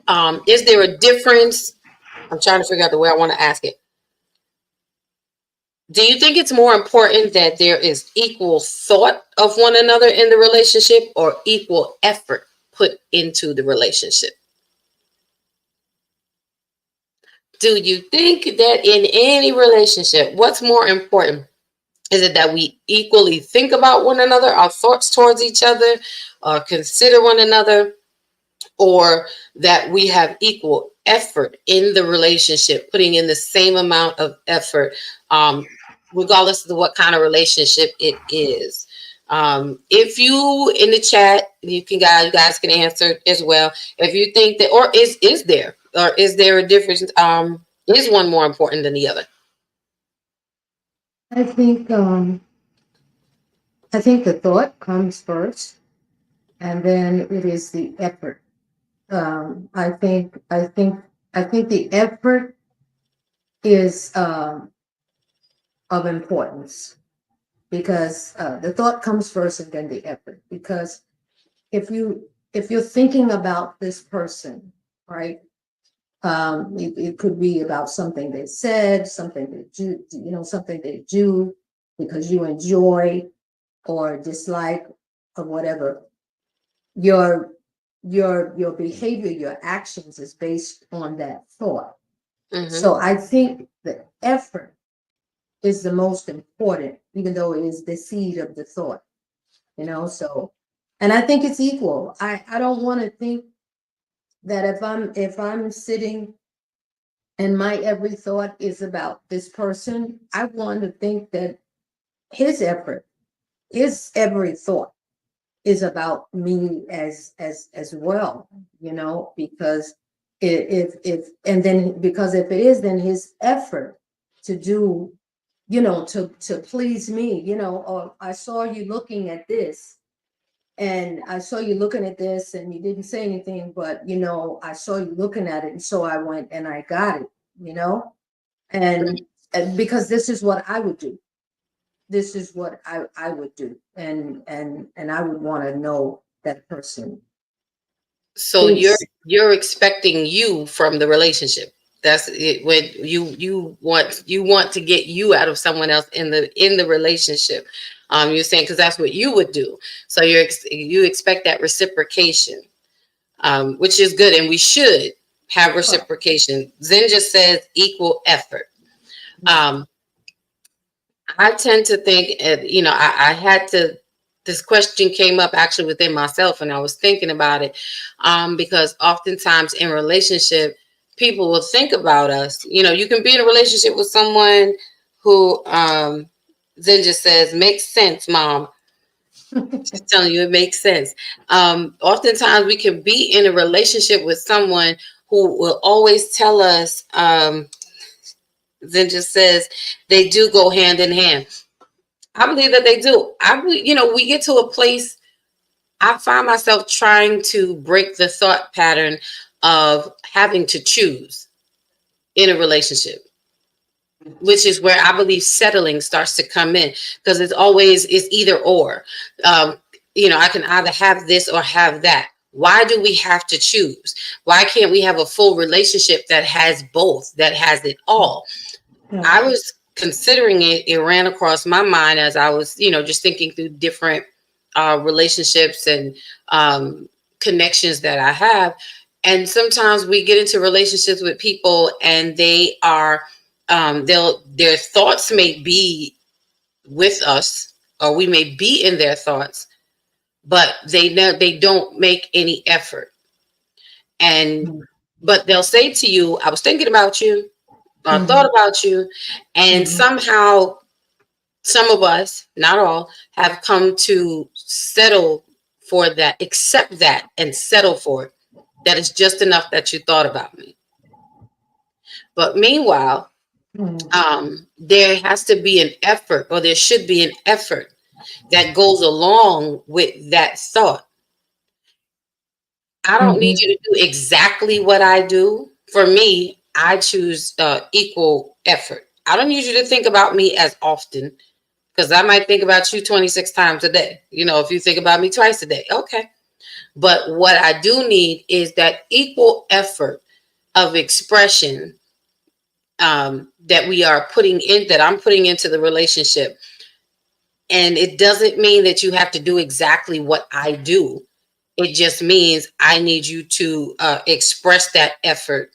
is there a difference? I'm trying to figure out the way I want to ask it. Do you think it's more important that there is equal thought of one another in the relationship, or equal effort put into the relationship? Do you think that in any relationship, what's more important? Is it that we equally think about one another, our thoughts towards each other, or consider one another, or that we have equal effort in the relationship, putting in the same amount of effort, regardless of what kind of relationship it is? If you in the chat, you guys can answer as well. If you think that, or is there a difference? Is one more important than the other? I think the thought comes first, and then it is the effort. I think the effort is of importance, because the thought comes first and then the effort. Because if you're thinking about this person, right? It could be about something they said, something that something they do because you enjoy or dislike or whatever. Your your behavior, your actions is based on that thought. Mhm. So I think the effort is the most important, even though it is the seed of the thought, so, and I think it's equal. I don't want to think that if I'm sitting and my every thought is about this person, I want to think that his effort, his every thought is about me as well, because if and then because if it is, then his effort to do, to please me, or I saw you looking at this, and I saw you looking at this and you didn't say anything, but I saw you looking at it, and so I went and I got it, and because this is what I would do. This is what I would do, and I would want to know that person. So Thinks. you're expecting you from the relationship. That's it. When you want to get you out of someone else in the relationship. You're saying because that's what you would do. So you expect that reciprocation, which is good, and we should have reciprocation. Zen just says equal effort. I tend to think, I had to. This question came up actually within myself, and I was thinking about it, because oftentimes in relationship, people will think about us. You can be in a relationship with someone who, Zen just says, makes sense, Mom. Just telling you, it makes sense. Oftentimes, we can be in a relationship with someone who will always tell us. Zen just says they do go hand in hand. I believe that they do. We get to a place, I find myself trying to break the thought pattern of having to choose in a relationship, which is where I believe settling starts to come in, because it's either or. I can either have this or have that. Why do we have to choose? Why can't we have a full relationship that has both, that has it all? I was considering it ran across my mind as I was, just thinking through different relationships and connections that I have. And sometimes we get into relationships with people and they are, their thoughts may be with us, or we may be in their thoughts, but they don't make any effort. But they'll say to you, I was thinking about you, I thought about you, and somehow some of us, not all, have come to settle for that, accept that, and settle for it. That is just enough that you thought about me. But meanwhile, there has to be an effort, or there should be an effort that goes along with that thought. I don't need you to do exactly what I do. For me, I choose equal effort. I don't need you to think about me as often, because I might think about you 26 times a day. If you think about me twice a day, okay. But what I do need is that equal effort of expression that I'm putting into the relationship. And it doesn't mean that you have to do exactly what I do. It just means I need you to express that effort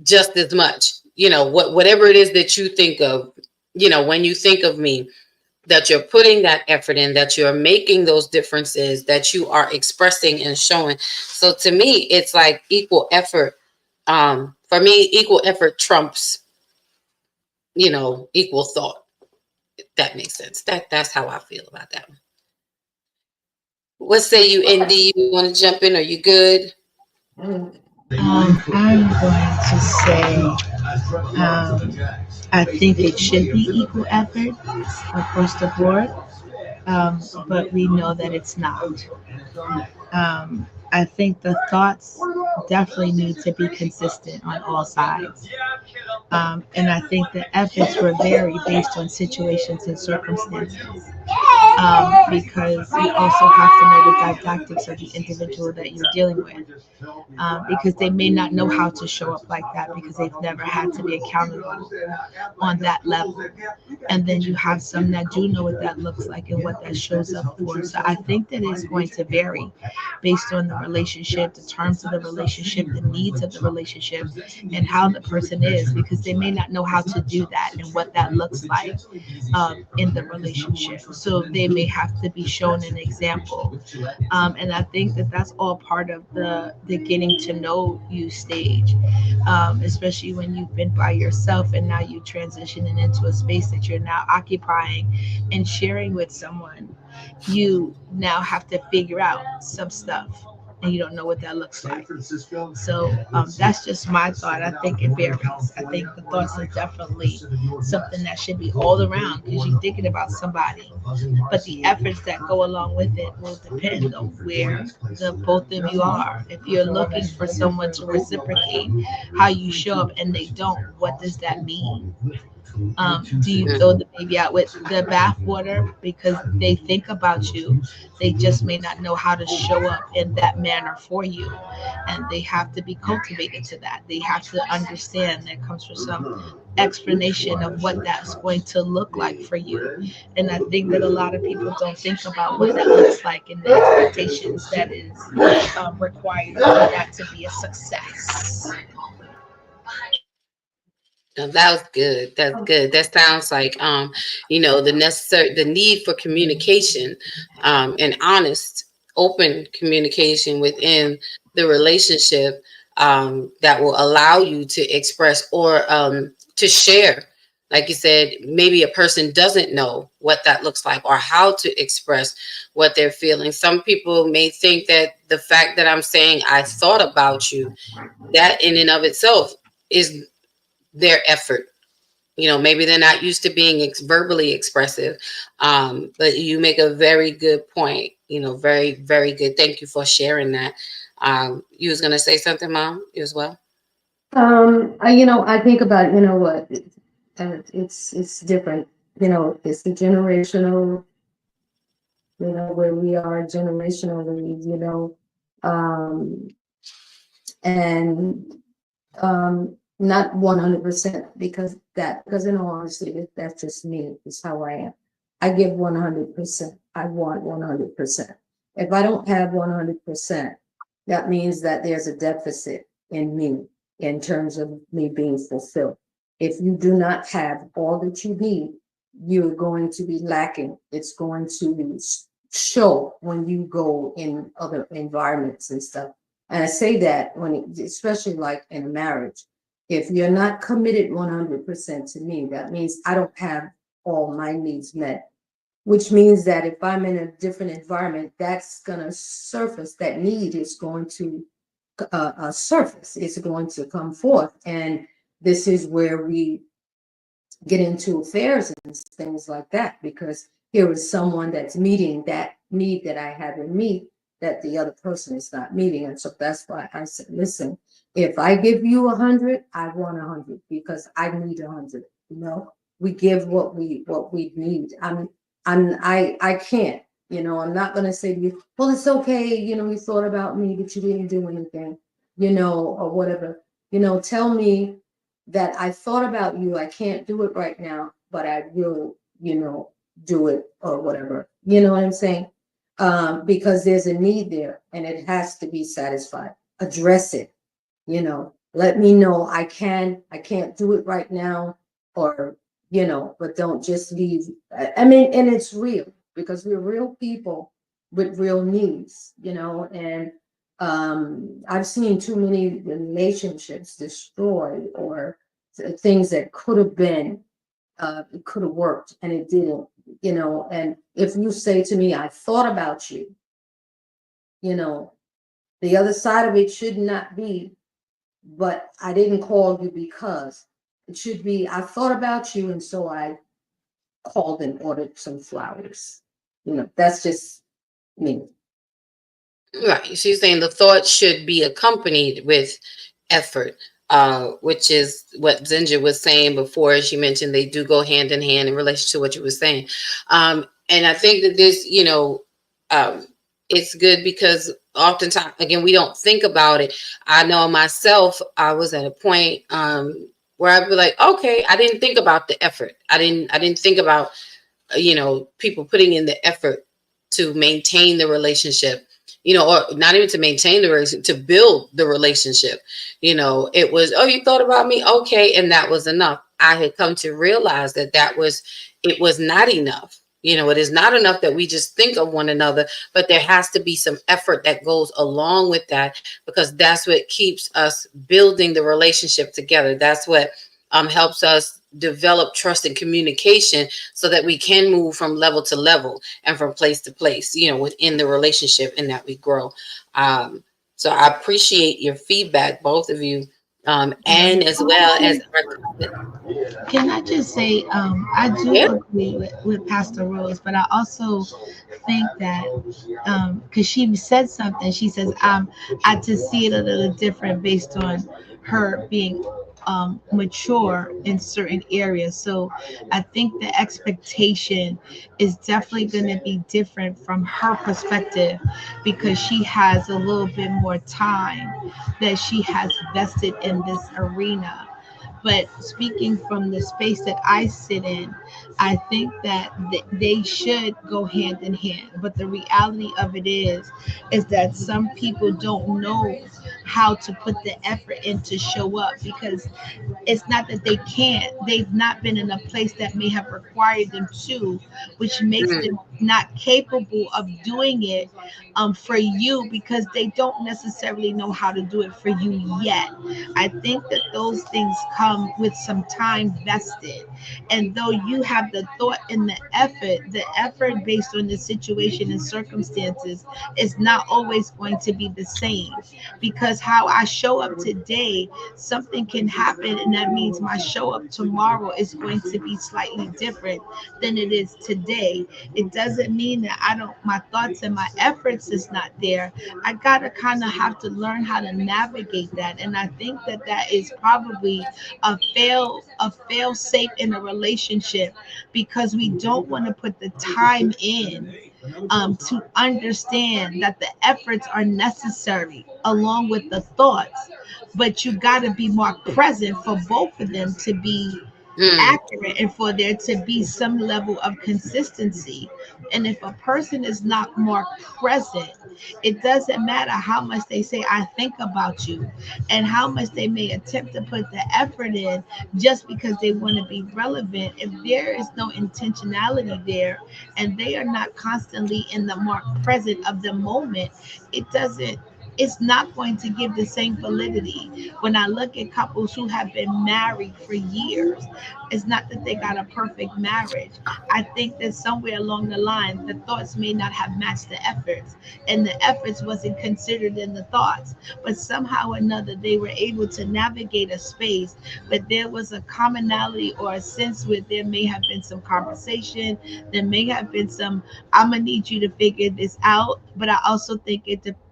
just as much. Whatever it is that you think of, when you think of me, that you're putting that effort in, that you're making those differences, that you are expressing and showing. So to me, it's like equal effort. For me, equal effort trumps, equal thought. If that makes sense. That's how I feel about that one. What say you, Indy? You want to jump in? Are you good? I'm going to say I think it should be equal effort across the board, but we know that it's not. I think the thoughts definitely need to be consistent on all sides. And I think the efforts will vary based on situations and circumstances. because you also have to know the didactics of the individual that you're dealing with, because they may not know how to show up like that because they've never had to be accountable on that level. And then you have some that do know what that looks like and what that shows up for. So I think that it's going to vary based on the relationship, the terms of the relationship, the needs of the relationship, and how the person is, because they may not know how to do that and what that looks like in the relationship. So they may have to be shown an example. And I think that that's all part of the getting to know you stage, especially when you've been by yourself and now you transitioning into a space that you're now occupying and sharing with someone. You now have to figure out some stuff and you don't know what that looks like. So that's just my thought. I think it varies. I think the thoughts are definitely something that should be all around because you're thinking about somebody. But the efforts that go along with it will depend on where the both of you are. If you're looking for someone to reciprocate how you show up and they don't, what does that mean? Do you throw the baby out with the bathwater because they think about you? They just may not know how to show up in that manner for you, and they have to be cultivated to that. They have to understand that comes from some explanation of what that's going to look like for you. And I think that a lot of people don't think about what that looks like and the expectations that is required for that to be a success. No, that was good. That's good. That sounds like the need for communication, and honest, open communication within the relationship, that will allow you to express or to share. Like you said, maybe a person doesn't know what that looks like or how to express what they're feeling. Some people may think that the fact that I'm saying I thought about you, that in and of itself is their effort. Maybe they're not used to being verbally expressive. But you make a very good point. Very, very good. Thank you for sharing that. You was going to say something, Mom, you as well? I think about, what, it's different. It's the generational, where we are generationally, and not 100% because in all honesty, that's just me. It's how I am. I give 100%. I want 100%. If I don't have 100%, that means that there's a deficit in me in terms of me being fulfilled. If you do not have all that you need, you're going to be lacking. It's going to show when you go in other environments and stuff. And I say that especially like in a marriage, if you're not committed 100% to me, that means I don't have all my needs met, which means that if I'm in a different environment, that's going to surface. That need is going to surface. It's going to come forth. And this is where we get into affairs and things like that, because here is someone that's meeting that need that I have in me that the other person is not meeting. And so that's why I said, listen, if I give you 100, I want 100 because I need 100. We give what we need. I can't. I'm not gonna say to you, well, it's okay. You thought about me, but you didn't do anything. Or whatever. Tell me that I thought about you. I can't do it right now, but I will. Do it or whatever. You know what I'm saying? Because there's a need there and it has to be satisfied. Address it. Let me know I can't do it right now, or but don't just leave. And it's real because we're real people with real needs, and I've seen too many relationships destroyed or things that could have been it could have worked and it didn't, and if you say to me, I thought about you, the other side of it should not be, but I didn't call you because. It should be, I thought about you, and so I called and ordered some flowers. That's just me. Right. So you're saying the thought should be accompanied with effort, which is what Ginger was saying before. She mentioned they do go hand in hand in relation to what you were saying. And I think that this, it's good because oftentimes, again, we don't think about it. I know myself, I was at a point where I'd be like, okay, I didn't think about the effort. I didn't think about, people putting in the effort to maintain the relationship, or not even to maintain the relationship, to build the relationship. It was, oh, you thought about me. Okay. And that was enough. I had come to realize that it was not enough. It is not enough that we just think of one another, but there has to be some effort that goes along with that, because that's what keeps us building the relationship together. That's what helps us develop trust and communication so that we can move from level to level and from place to place, within the relationship, and that we grow. So I appreciate your feedback, both of you, and as well as Can I just say, I do yeah. agree with Pastor Rose, but I also think that because she said something, she says, I just see it a little different based on her being mature in certain areas. So I think the expectation is definitely going to be different from her perspective because she has a little bit more time that she has vested in this arena. But speaking from the space that I sit in, I think that they should go hand in hand. But the reality of it is that some people don't know how to put the effort in to show up because it's not that they can't. They've not been in a place that may have required them to, which makes Mm, them not capable of doing it for you because they don't necessarily know how to do it for you yet. I think that those things come with some time vested. And though you have the thought and the effort based on the situation and circumstances is not always going to be the same because how I show up today, something can happen, and that means my show up tomorrow is going to be slightly different than it is today. It doesn't mean that my thoughts and my efforts is not there. I gotta kind of have to learn how to navigate that, and I think that that is probably a fail safe in a relationship because we don't want to put the time in to understand that the efforts are necessary along with the thoughts, but you got to be more present for both of them to be mm, accurate and for there to be some level of consistency. And if a person is not more present, it doesn't matter how much they say, I think about you, and how much they may attempt to put the effort in just because they want to be relevant. If there is no intentionality there and they are not constantly in the more present of the moment, it doesn't it's not going to give the same validity. When I look at couples who have been married for years, it's not that they got a perfect marriage. I think that somewhere along the line, the thoughts may not have matched the efforts, and the efforts wasn't considered in the thoughts. But somehow or another, they were able to navigate a space, but there was a commonality or a sense where there may have been some conversation, there may have been some, I'm gonna need you to figure this out. But I also think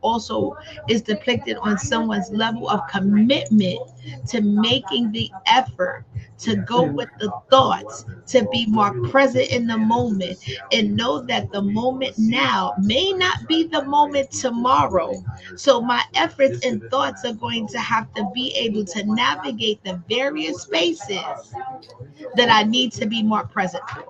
also is depicted on someone's level of commitment to making the effort to go with the thoughts, to be more present in the moment, and know that the moment now may not be the moment tomorrow. So my efforts and thoughts are going to have to be able to navigate the various spaces that I need to be more present for.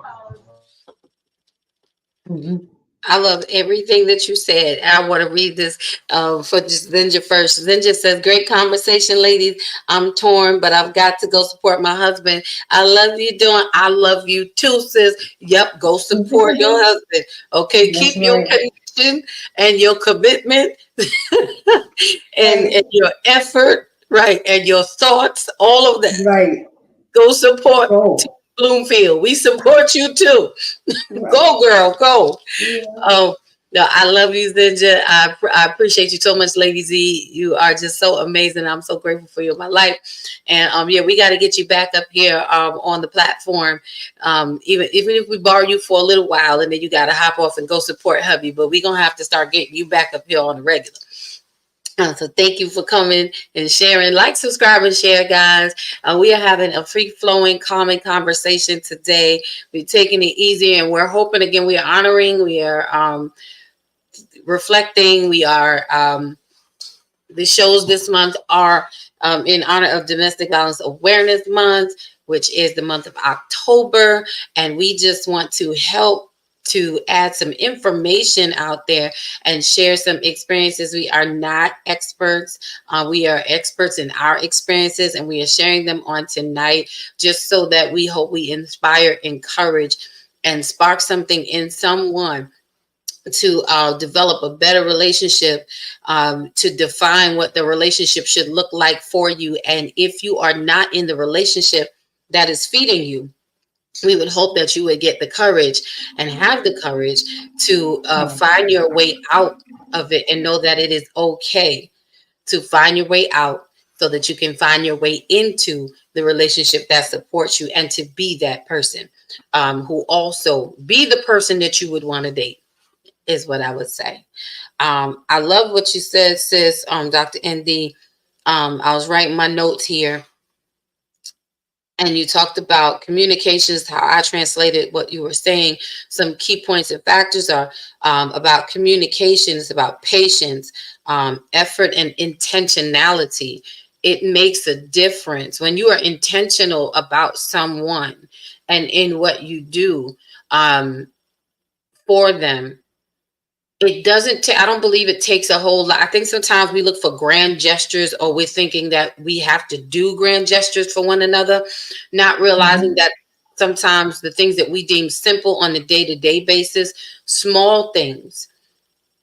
Mhm. I love everything that you said. I want to read this for just Zinja first. Zinja says, great conversation, ladies. I'm torn, but I've got to go support my husband. I love you doing. I love you too, sis. Yep, go support your husband. Okay, That's keep your right. connection and your commitment and Right. your effort, right, and your thoughts, all of that. Right. Go support Oh, Bloomfield. We support you too. right. Go, girl, go. Yeah. Oh, no, I love you, Zinja. I appreciate you so much, Lady Z. You are just so amazing. I'm so grateful for you in my life. And yeah, we got to get you back up here on the platform. Even if we borrow you for a little while and then you got to hop off and go support hubby, but we're gonna have to start getting you back up here on the regular. So thank you for coming and sharing. Like, subscribe, and share, guys. We are having a free-flowing, calming conversation today. We're taking it easy, and we're hoping, again, we are honoring, we are reflecting, we are the shows this month are in honor of Domestic Violence Awareness Month, which is the month of October. And we just want to help to add some information out there and share some experiences. We are not experts. We are experts in our experiences, and we are sharing them on tonight just so that we hope we inspire, encourage, and spark something in someone to develop a better relationship, to define what the relationship should look like for you. And if you are not in the relationship that is feeding you, we would hope that you would get the courage and have the courage to find your way out of it, and know that it is okay to find your way out so that you can find your way into the relationship that supports you, and to be that person who also be the person that you would want to date, is what I would say. I love what you said, sis, Dr. ND. I was writing my notes here, and you talked about communications, how I translated what you were saying. Some key points and factors are about communications, about patience, effort, and intentionality. It makes a difference when you are intentional about someone and in what you do for them. It doesn't I don't believe it takes a whole lot. I think sometimes we look for grand gestures, or we're thinking that we have to do grand gestures for one another, not realizing that sometimes the things that we deem simple on a day-to-day basis, small things,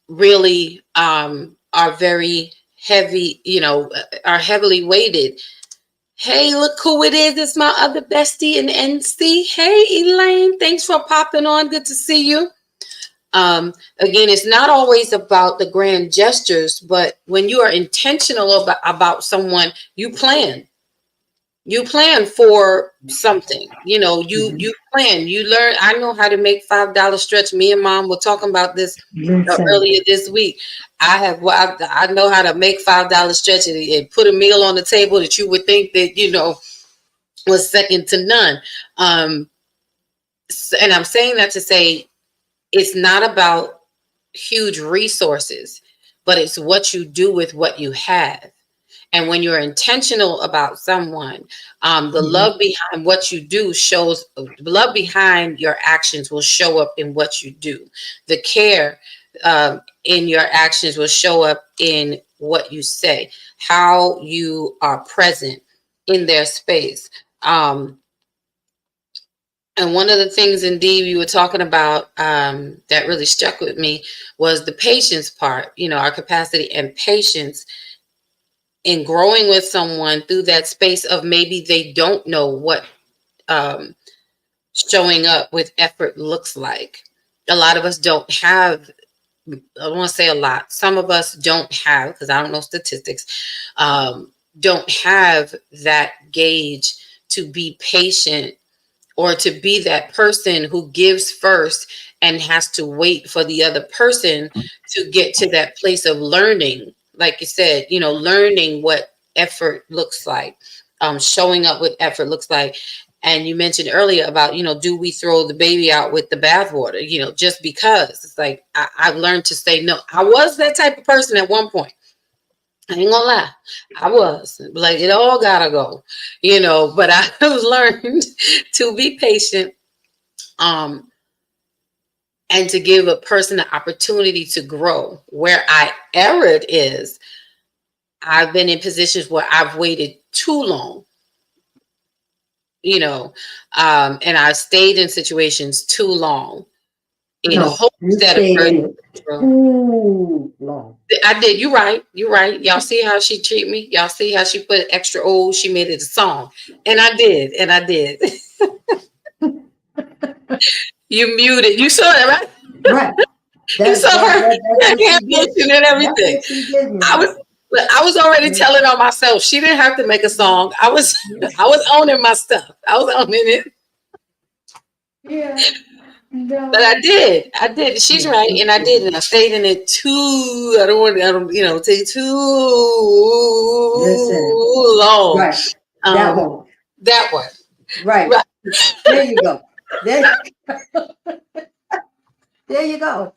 really are very heavy, are heavily weighted. Hey, look who it is. It's my other bestie in NC. Hey, Elaine, thanks for popping on. Good to see you. Again, it's not always about the grand gestures, but when you are intentional about someone, you plan for something, you plan, you learn. I know how to make $5 stretch. Me and Mom were talking about this earlier this week. I know how to make $5 stretch and put a meal on the table that you would think that, was second to none. And I'm saying that to say, it's not about huge resources, but it's what you do with what you have. And when you're intentional about someone, the love behind what you do shows, love behind your actions will show up in what you do. The care in your actions will show up in what you say, how you are present in their space. And one of the things, indeed, you were talking about that really struck with me was the patience part, our capacity and patience in growing with someone through that space of maybe they don't know what showing up with effort looks like. A lot of us don't have, I don't want to say a lot, some of us don't have, because I don't know statistics, don't have that gauge to be patient, or to be that person who gives first and has to wait for the other person to get to that place of learning. Like you said, learning what effort looks like, showing up with effort looks like. And you mentioned earlier about, do we throw the baby out with the bathwater, just because. It's like, I've learned to say no. I was that type of person at one point. I ain't gonna lie, I was like, it all gotta go, but I have learned to be patient, and to give a person an opportunity to grow. Where I erred is I've been in positions where I've waited too long, and I've stayed in situations too long. Hopes that a person too long. I did. You're right. Y'all see how she treat me? Y'all see how she put extra old? She made it a song. And I did. You muted. You saw it, right? Right. You saw her hand motion and everything. I was already telling on myself. She didn't have to make a song. I was owning my stuff. I was owning it. Yeah. No. But I did. She's right, and I did, and I stayed in it too. I don't, take too Listen. long. Right. That Um, one. that one. Right. Right. There you go. There you go.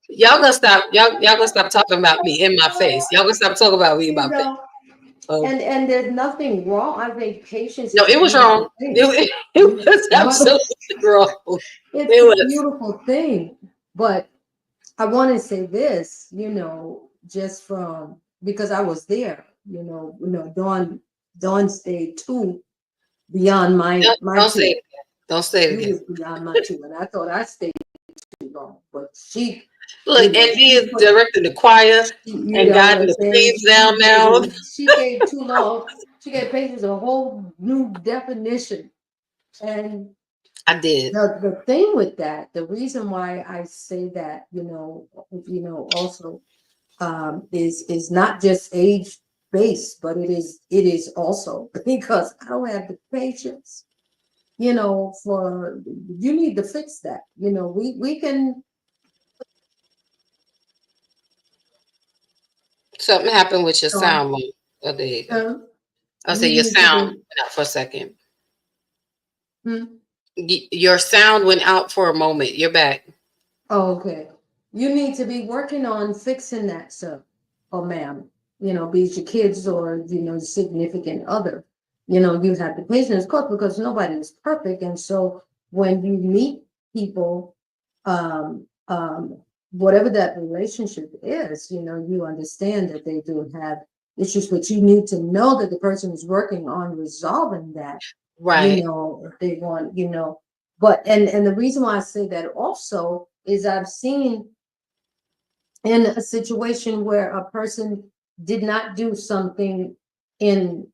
Y'all gonna stop. Y'all gonna stop talking about me in my face. Y'all gonna stop talking about me in You my face. know, Oh. and there's nothing wrong. I think patience No, is a it was beautiful wrong. thing. It was absolutely wrong. It's It a was. beautiful thing. But I want to say this, just because I was there, Dawn stayed too beyond my Don't two. say it. Don't say it You again. was beyond my two, and I thought I stayed too long. But she, Look, and he is directing the choir and what guiding I'm the saying, thieves down now. she gave too long. She gave patience a whole new definition. And I did. the thing with that, the reason why I say that, also is not just age based, but it is also because I don't have the patience, for you need to fix that. We can. Something happened with your So, sound. Mom. Oh, there you go. I'll say you your need to sound be. went out for a second. Hmm? Your sound went out for a moment. You're back. Oh, okay. You need to be working on fixing that, sir or ma'am. Be it your kids or significant other. You have the patience, of course, because nobody is perfect, and so when you meet people, um, um, whatever that relationship is, you understand that they do have issues, but you need to know that the person is working on resolving that. Right. If they want, but and the reason why I say that also is I've seen in a situation where a person did not do something in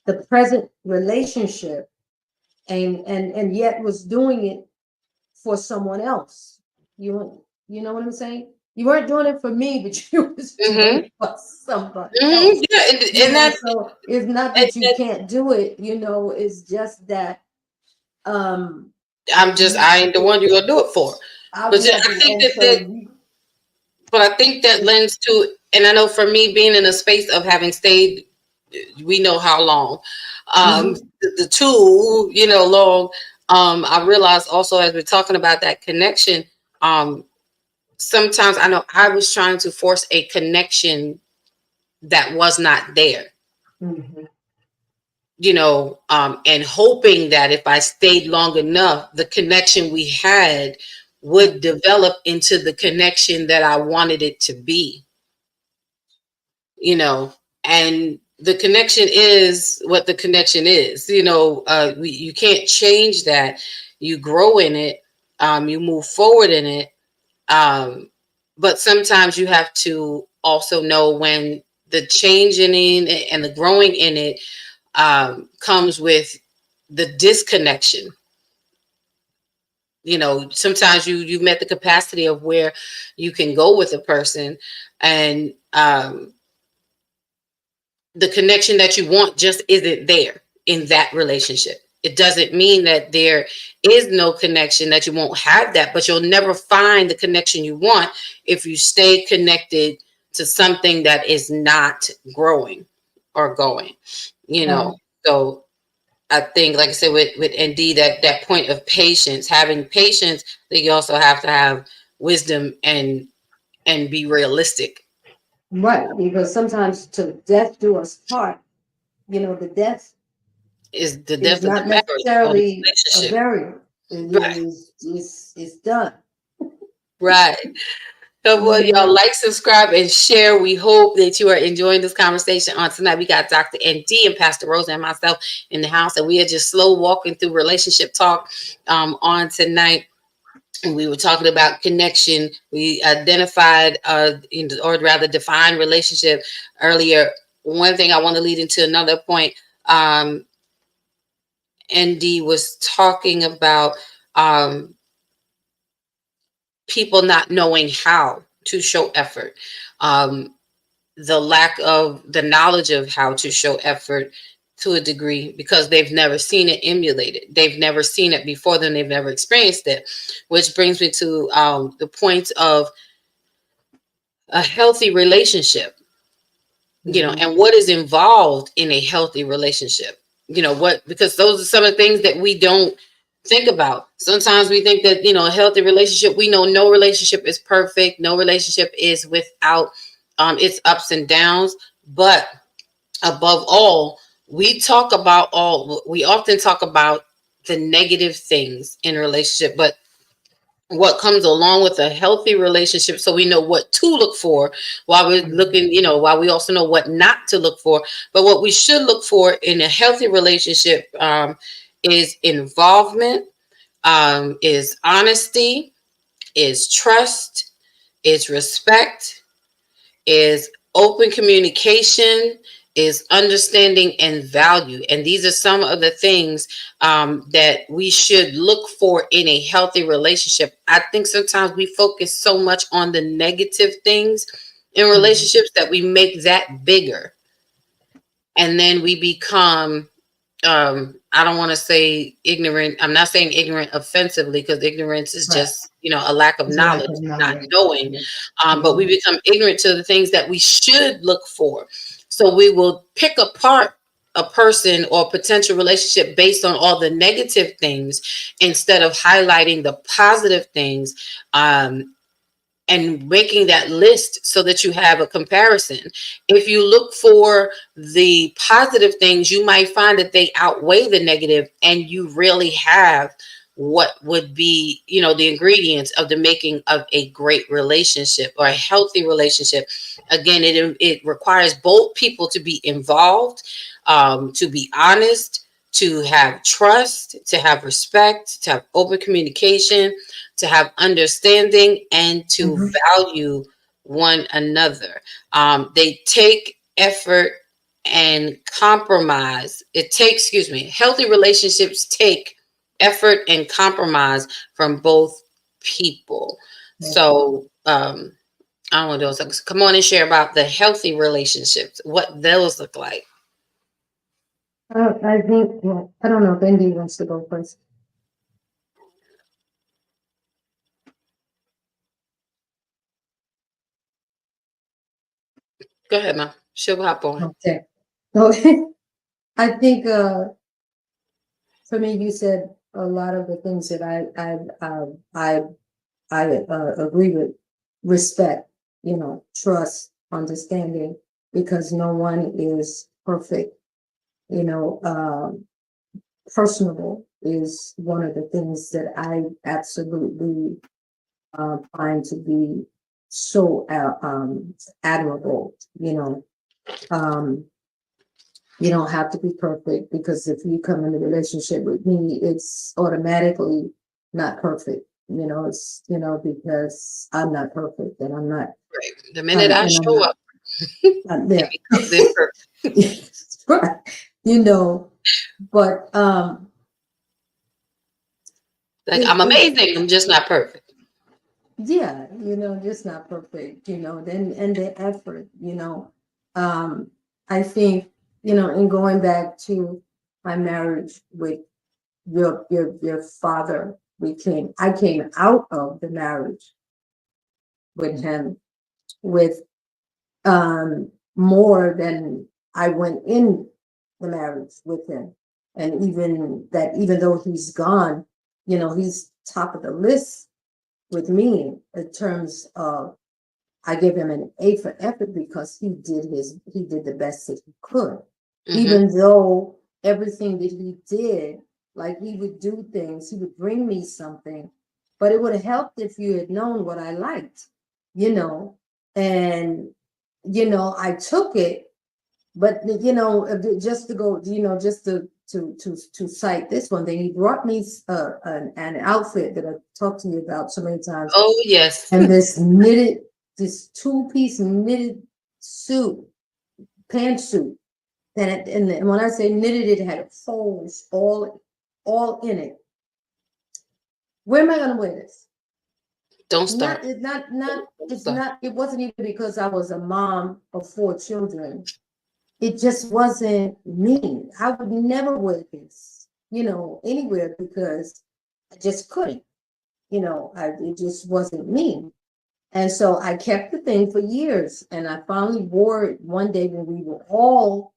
the present relationship and yet was doing it for someone else. You know what I'm saying? You weren't doing it for me, but you was doing it for somebody else. Yeah, and that's So it's not that you can't do it, it's just that I ain't the one you're gonna do it for. But I think I think that lends to, and I know for me being in a space of having stayed, we know how long, the two, long. I realized also as we're talking about that connection, sometimes I know I was trying to force a connection that was not there. And hoping that if I stayed long enough, the connection we had would develop into the connection that I wanted it to be. And the connection is what the connection is. You can't change that. You grow in it, you move forward in it. But sometimes you have to also know when the changing in it and the growing in it comes with the disconnection. Sometimes you've met the capacity of where you can go with a person, and the connection that you want just isn't there in that relationship. It doesn't mean that there is no connection, that you won't have that, but you'll never find the connection you want if you stay connected to something that is not growing or going. So I think, like I said, with ND, that point of patience, having patience, that you also have to have wisdom and be realistic. Right, because sometimes to death do us part, the death Is the is depth of the not marriage or the necessarily a relationship. burial. It Right. is it's done. Right. So, well, y'all like, subscribe, and share. We hope that you are enjoying this conversation on tonight. We got Dr. ND and Pastor Rosa and myself in the house, and we are just slow walking through relationship talk on tonight. And we were talking about connection. We identified, or rather defined relationship earlier. One thing I want to lead into another point. ND was talking about people not knowing how to show effort, the lack of the knowledge of how to show effort to a degree because they've never seen it emulated. They've never seen it before them. They've never experienced it, which brings me to the point of a healthy relationship, and what is involved in a healthy relationship. Because those are some of the things that we don't think about. Sometimes we think that, a healthy relationship, we know no relationship is perfect. No relationship is without its ups and downs. But above all, we often talk about the negative things in a relationship, but what comes along with a healthy relationship, so we know what to look for while we're looking, while we also know what not to look for. But what we should look for in a healthy relationship is involvement, is honesty, is trust, is respect, is open communication, is understanding and value. And these are some of the things that we should look for in a healthy relationship. I think sometimes we focus so much on the negative things in relationships that we make that bigger. And then we become, I don't want to say ignorant. I'm not saying ignorant offensively, because ignorance is just, a lack of knowledge, not knowing. But we become ignorant to the things that we should look for. So we will pick apart a person or potential relationship based on all the negative things instead of highlighting the positive things. And making that list so that you have a comparison. If you look for the positive things, you might find that they outweigh the negative, and you really have what would be, the ingredients of the making of a great relationship or a healthy relationship. Again, it requires both people to be involved, to be honest, to have trust, to have respect, to have open communication, to have understanding, and to value one another. They take effort and compromise. Healthy relationships take effort and compromise from both people. So I don't want those. Come on and share about the healthy relationships, what those look like. I think, I don't know if Indy wants to go first. Go ahead, Ma. She'll hop on. Okay. Okay. I think for me, you said a lot of the things that I agree with. Respect, trust, understanding, because no one is perfect. Personable is one of the things that I absolutely find to be so admirable. You don't have to be perfect, because if you come in a relationship with me, it's automatically not perfect. It's because I'm not perfect, and I'm not. Right. The minute I show up, there. it becomes imperfect. Right. But like, I'm amazing. I'm just not perfect. Yeah, just not perfect. Then and the effort. I think in going back to my marriage with your father, I came out of the marriage with him with more than I went in the marriage with him. And even though he's gone, he's top of the list with me in terms of, I give him an A for effort, because he did the best that he could. Even though everything that he did, like he would do things, he would bring me something, but it would have helped if you had known what I liked, and I took it, but just to go, just to cite this one thing, he brought me an outfit that I talked to you about so many times. Oh yes. And this two-piece knitted suit, pantsuit, and when I say knitted, it had folds all in it. Where am I gonna wear this? Don't start. It wasn't even because I was a mom of 4 children it just wasn't me. I would never wear this, anywhere because I just couldn't, it just wasn't me. And so I kept the thing for years, and I finally wore it one day when we were all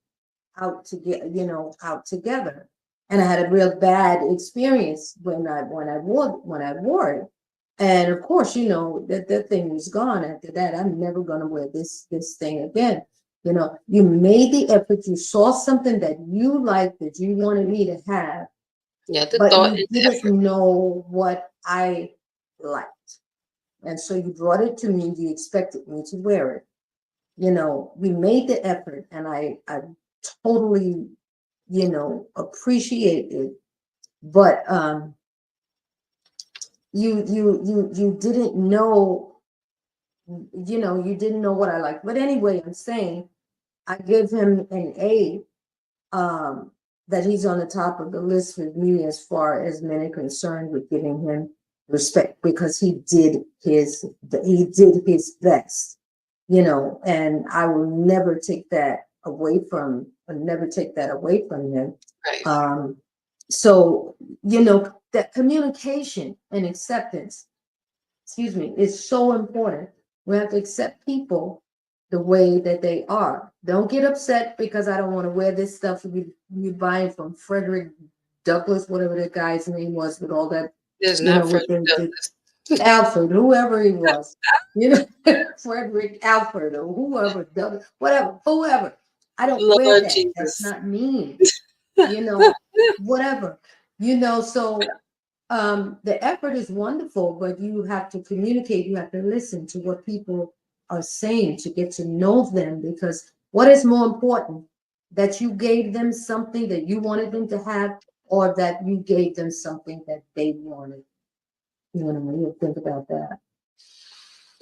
out together. And I had a real bad experience when I wore it. And of course, that thing was gone after that. I'm never gonna wear this thing again. You made the effort, you saw something that you liked, that you wanted me to have, Yeah, the but thought you is didn't effort. know what I liked. And so you brought it to me, you expected me to wear it. We made the effort, and I totally, appreciate it. But you didn't know, you didn't know what I liked. But anyway, I'm saying I give him an A, that he's on the top of the list with me as far as men are concerned, with giving him respect, because he did his best, and I will never take that away from him. Right. So that communication and acceptance, excuse me, is so important. We have to accept people the way that they are. Don't get upset because I don't want to wear this stuff you buying from Frederick Douglass, whatever that guy's name was, with all that, There's not with Frederick the Douglass. Alfred, whoever he was, Frederick Alfred or whoever, Douglas, whoever. I don't wear Lord that. That's Jesus. not me, whatever, so the effort is wonderful, but you have to communicate, you have to listen to what people are saying to get to know them, because what is more important, that you gave them something that you wanted them to have, or that you gave them something that they wanted? You think about that.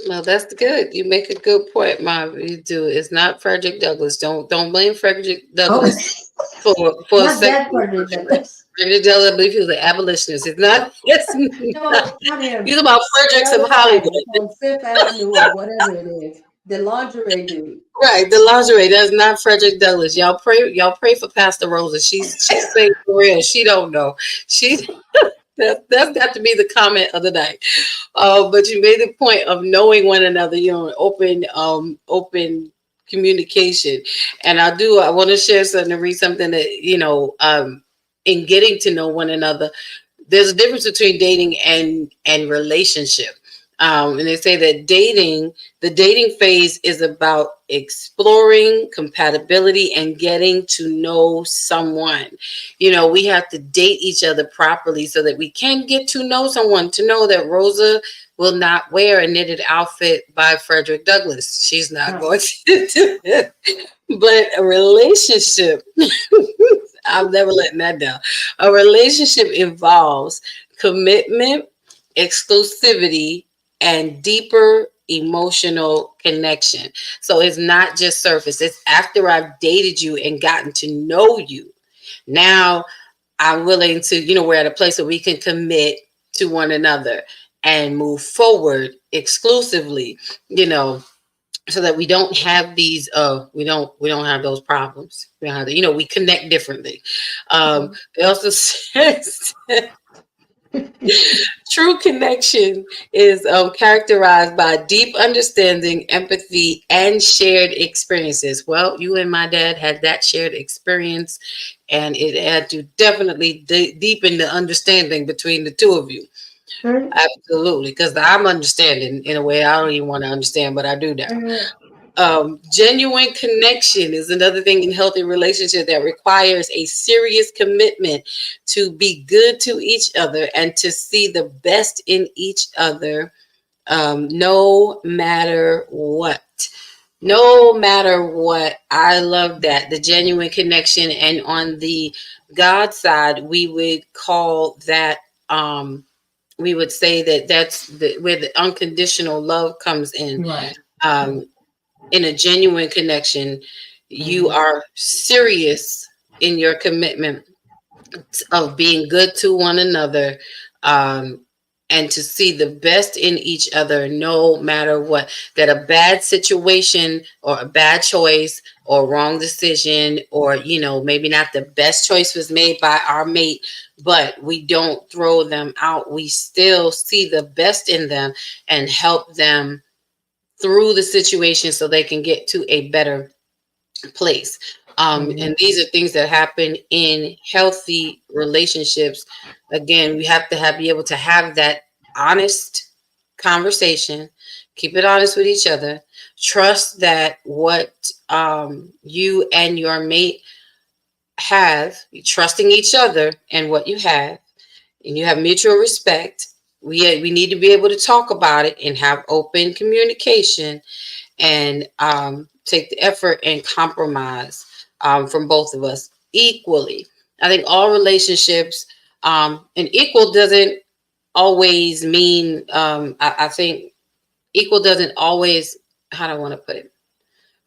No, that's good. You make a good point, Mom. You do. It's not Frederick Douglass. Don't blame Frederick Oh, Douglass for a not second. that Frederick Douglass. Frederick Douglass, I believe he was an abolitionist. It's not. It's not. No, not him. He's about The Fredericks of other guy Hollywood. on Fifth Avenue or whatever it is, the lingerie dude. Right, the lingerie. That's not Frederick Douglass. Y'all pray for Pastor Rosa. She's saying for real. She don't know. She that's got to be the comment of the night. But you made the point of knowing one another. Open communication. And I want to share something and read something that in getting to know one another. There's a difference between dating and relationship. And they say that the dating phase is about exploring compatibility and getting to know someone. We have to date each other properly so that we can get to know someone, to know that Rosa will not wear a knitted outfit by Frederick Douglass. She's not No. going to do it. But a relationship, I'm never letting that down. A relationship involves commitment, exclusivity, and deeper emotional connection. So it's not just surface. It's after I've dated you and gotten to know you. Now I'm willing to, we're at a place where we can commit to one another and move forward exclusively, so that we don't have these we don't have those problems. We don't have we connect differently. It also says true connection is characterized by deep understanding, empathy, and shared experiences. Well, you and my dad had that shared experience, and it had to definitely deepen the understanding between the two of you. Right? Absolutely, because I'm understanding in a way I don't even want to understand, but I do now. Uh, Genuine connection is another thing in healthy relationship that requires a serious commitment to be good to each other and to see the best in each other, no matter what. No matter what. I love that. The genuine connection. And on the God side, we would call that, we would say that that's where the unconditional love comes in. right. Um, in a genuine connection, you are serious in your commitment of being good to one another, um, and to see the best in each other no matter what. That a bad situation or a bad choice or wrong decision, or maybe not the best choice was made by our mate, but we don't throw them out. We still see the best in them and help them through the situation so they can get to a better place. And these are things that happen in healthy relationships. Again, we have to be able to have that honest conversation, keep it honest with each other, trust that what you and your mate have, trusting each other and what you have, and you have mutual respect. We need to be able to talk about it and have open communication, and take the effort and compromise from both of us equally. I think all relationships, and equal doesn't always mean, I think equal doesn't always, how do I want to put it?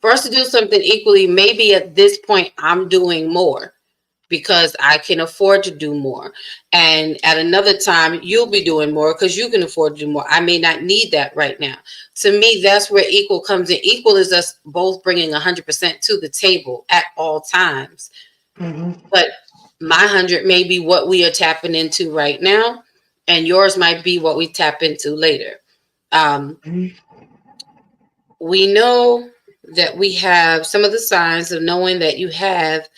For us to do something equally, maybe at this point I'm doing more because I can afford to do more. And at another time, you'll be doing more because you can afford to do more. I may not need that right now. To me, that's where equal comes in. Equal is us both bringing 100% to the table at all times. But my 100 may be what we are tapping into right now, and yours might be what we tap into later. We know that we have some of the signs of knowing that you have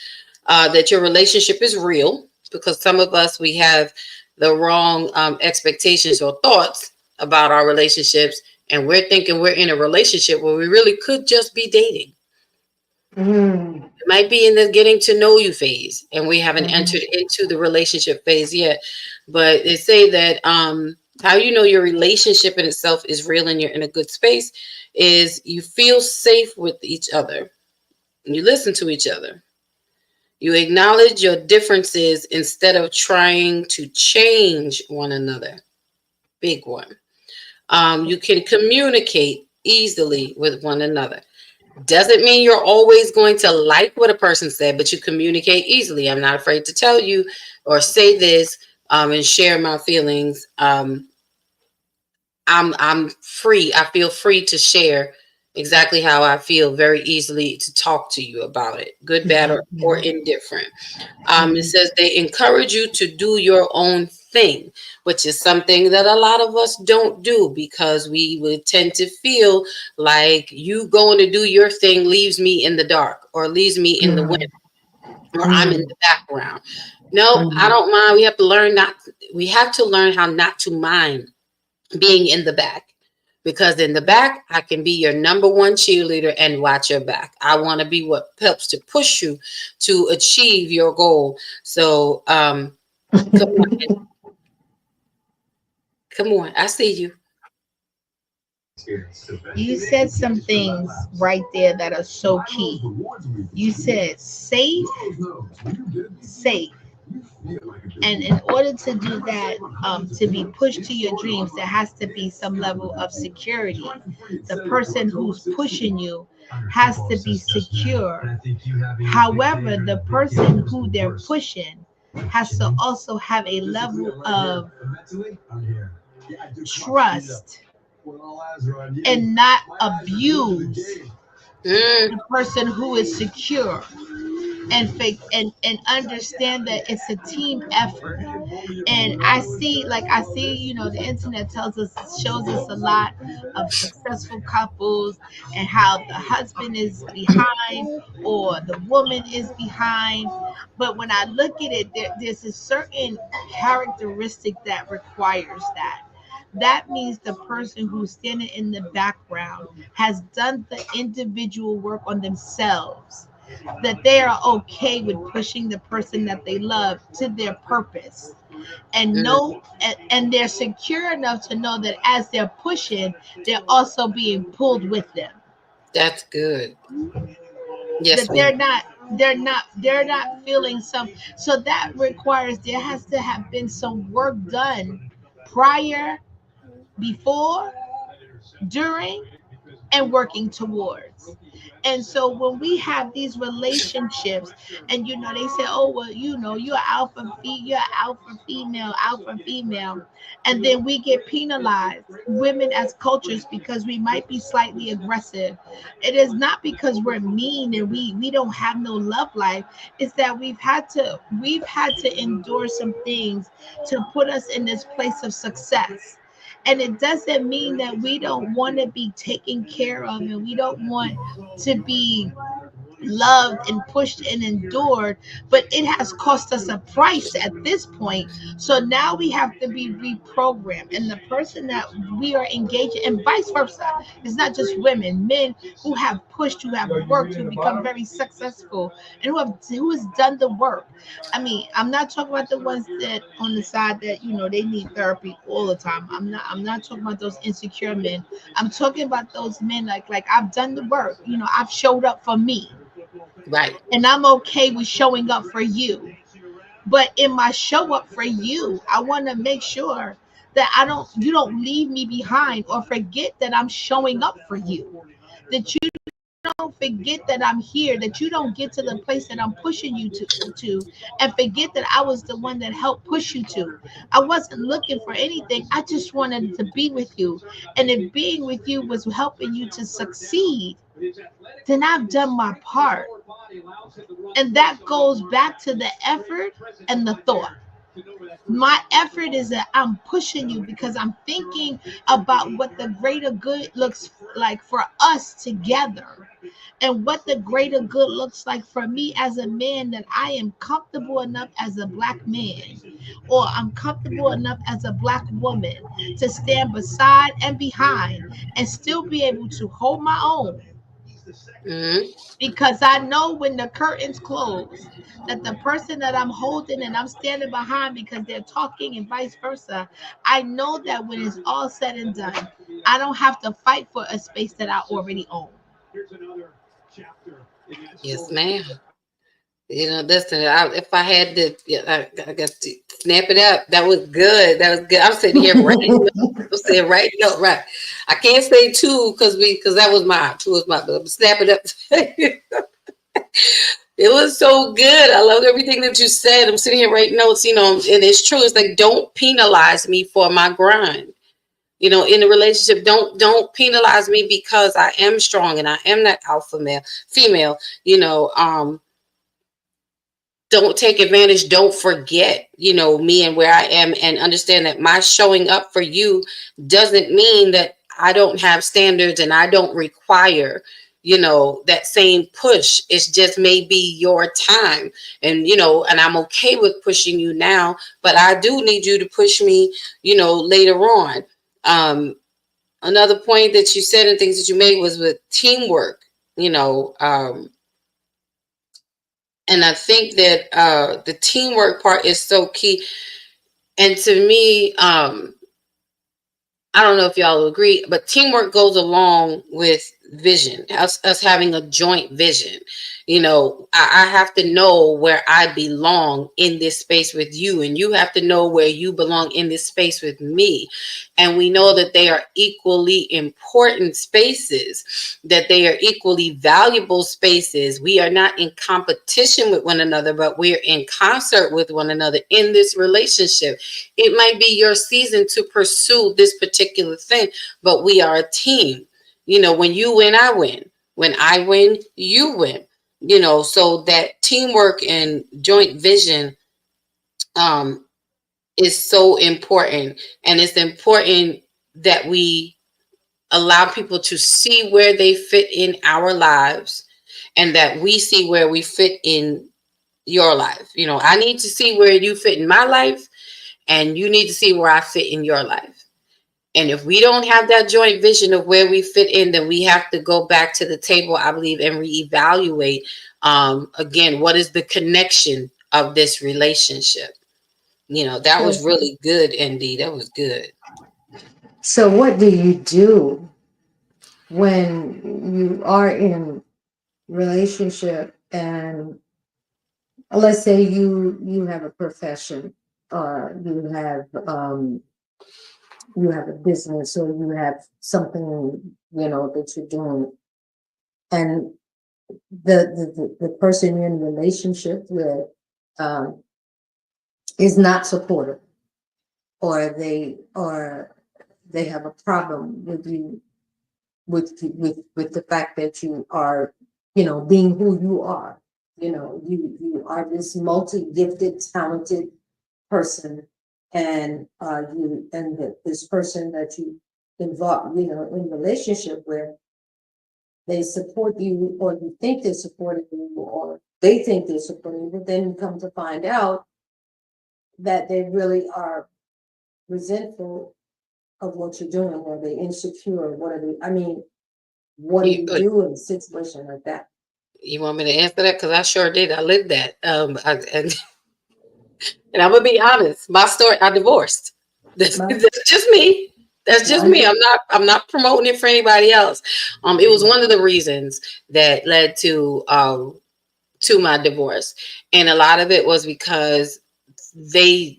that your relationship is real, because some of us, we have the wrong expectations or thoughts about our relationships, and we're thinking we're in a relationship where we really could just be dating. It might be in the getting to know you phase, and we haven't entered into the relationship phase yet. But they say that how you know your relationship in itself is real and you're in a good space is you feel safe with each other, you listen to each other, you acknowledge your differences instead of trying to change one another. Big one. You can communicate easily with one another. Doesn't mean you're always going to like what a person said, but you communicate easily. I'm not afraid to tell you or say this and share my feelings. I'm free. I feel free to share exactly how I feel very easily, to talk to you about it, good, bad, or indifferent. It says they encourage you to do your own thing, which is something that a lot of us don't do, because we would tend to feel like you going to do your thing leaves me in the dark, or leaves me in the wind, or I'm in the background. No, I don't mind. We have to learn how not to mind being in the back, because in the back, I can be your number one cheerleader and watch your back. I want to be what helps to push you to achieve your goal. So come on. Come on. I see you. You said some things right there that are so key. You said safe, safe. And in order to do that, to be pushed to your dreams, there has to be some level of security. The person who's pushing you has to be secure. However, the person who they're pushing has to also have a level of trust and not abuse the person who is secure, and fake and understand that it's a team effort. And I see, the internet shows us a lot of successful couples, and how the husband is behind or the woman is behind. But when I look at it, there's a certain characteristic that requires that. That means the person who's standing in the background has done the individual work on themselves, that they are okay with pushing the person that they love to their purpose, and and they're secure enough to know that as they're pushing, they're also being pulled with them. That's good. Yes, That they're not feeling some. So that requires, there has to have been some work done prior, before, during, and working towards. And so when we have these relationships, and they say, oh well, you're alpha female, and then we get penalized, women as cultures, because we might be slightly aggressive. It is not because we're mean and we don't have no love life. It's that we've had to endure some things to put us in this place of success. And it doesn't mean that we don't want to be taken care of, and we don't want to be loved and pushed and endured, but it has cost us a price at this point. So now we have to be reprogrammed, and the person that we are engaging, and vice versa. It's not just women, men who have pushed, who have worked, who become very successful, and who has done the work. I mean, I'm not talking about the ones that on the side that they need therapy all the time. I'm not talking about those insecure men. I'm talking about those men like I've done the work. I've showed up for me, Right. and I'm okay with showing up for you. But in my show up for you, I want to make sure that you don't leave me behind or forget that I'm showing up for you. That you don't forget that I'm here, that you don't get to the place that I'm pushing you to and forget that I was the one that helped push you to. I wasn't looking for anything. I just wanted to be with you. And if being with you was helping you to succeed, then I've done my part. And that goes back to the effort and the thought. My effort is that I'm pushing you because I'm thinking about what the greater good looks like for us together, and what the greater good looks like for me as a man, that I am comfortable enough as a black man, or I'm comfortable enough as a black woman to stand beside and behind and still be able to hold my own, Hmm. because I know when the curtains close that the person that I'm holding and I'm standing behind because they're talking and vice versa, I know that when it's all said and done, I don't have to fight for a space that I already own. Yes, ma'am. Listen, if I had to, yeah, I got to snap it up. That was good. That was good. I'm sitting here writing. I'm saying right, no, right. I can't say two because that was my two was my. But snap it up. It was so good. I love everything that you said. I'm sitting here writing notes, and it's true. It's like, don't penalize me for my grind. In a relationship, don't penalize me because I am strong and I am that alpha male, female. Don't take advantage. Don't forget, me and where I am, and understand that my showing up for you doesn't mean that I don't have standards and I don't require, that same push. It's just maybe your time. And I'm okay with pushing you now, but I do need you to push me, later on. Another point that you said and things that you made was with teamwork, and I think that the teamwork part is so key. And to me, I don't know if y'all will agree, but teamwork goes along with vision, us having a joint vision. I have to know where I belong in this space with you, and you have to know where you belong in this space with me. And we know that they are equally important spaces, that they are equally valuable spaces. We are not in competition with one another, but we're in concert with one another in this relationship. It might be your season to pursue this particular thing, but we are a team. When you win, I win. When I win, you win. So that teamwork and joint vision is so important. And it's important that we allow people to see where they fit in our lives, and that we see where we fit in your life. I need to see where you fit in my life, and you need to see where I fit in your life. And if we don't have that joint vision of where we fit in, then we have to go back to the table, I believe, and reevaluate, again, what is the connection of this relationship? That was really good, ND. That was good. So what do you do when you are in relationship, and let's say you have a profession, or you have you have a business or you have something, that you're doing. And the person you're in a relationship with is not supportive, or they have a problem with you, with the fact that you are, being who you are. You are this multi-gifted, talented person, and this person that you involve, in relationship with, they support you, or you think they're supporting you, or they think they're supporting you, but then you come to find out that they really are resentful of what you're doing, or they insecure, what are they, what do You, you do in a situation like that? you want me to answer that? Because I sure did. I lived that. And I'm gonna be honest. My story. I divorced. That's just me. That's just me. I'm not promoting it for anybody else. It was one of the reasons that led to my divorce, and a lot of it was because they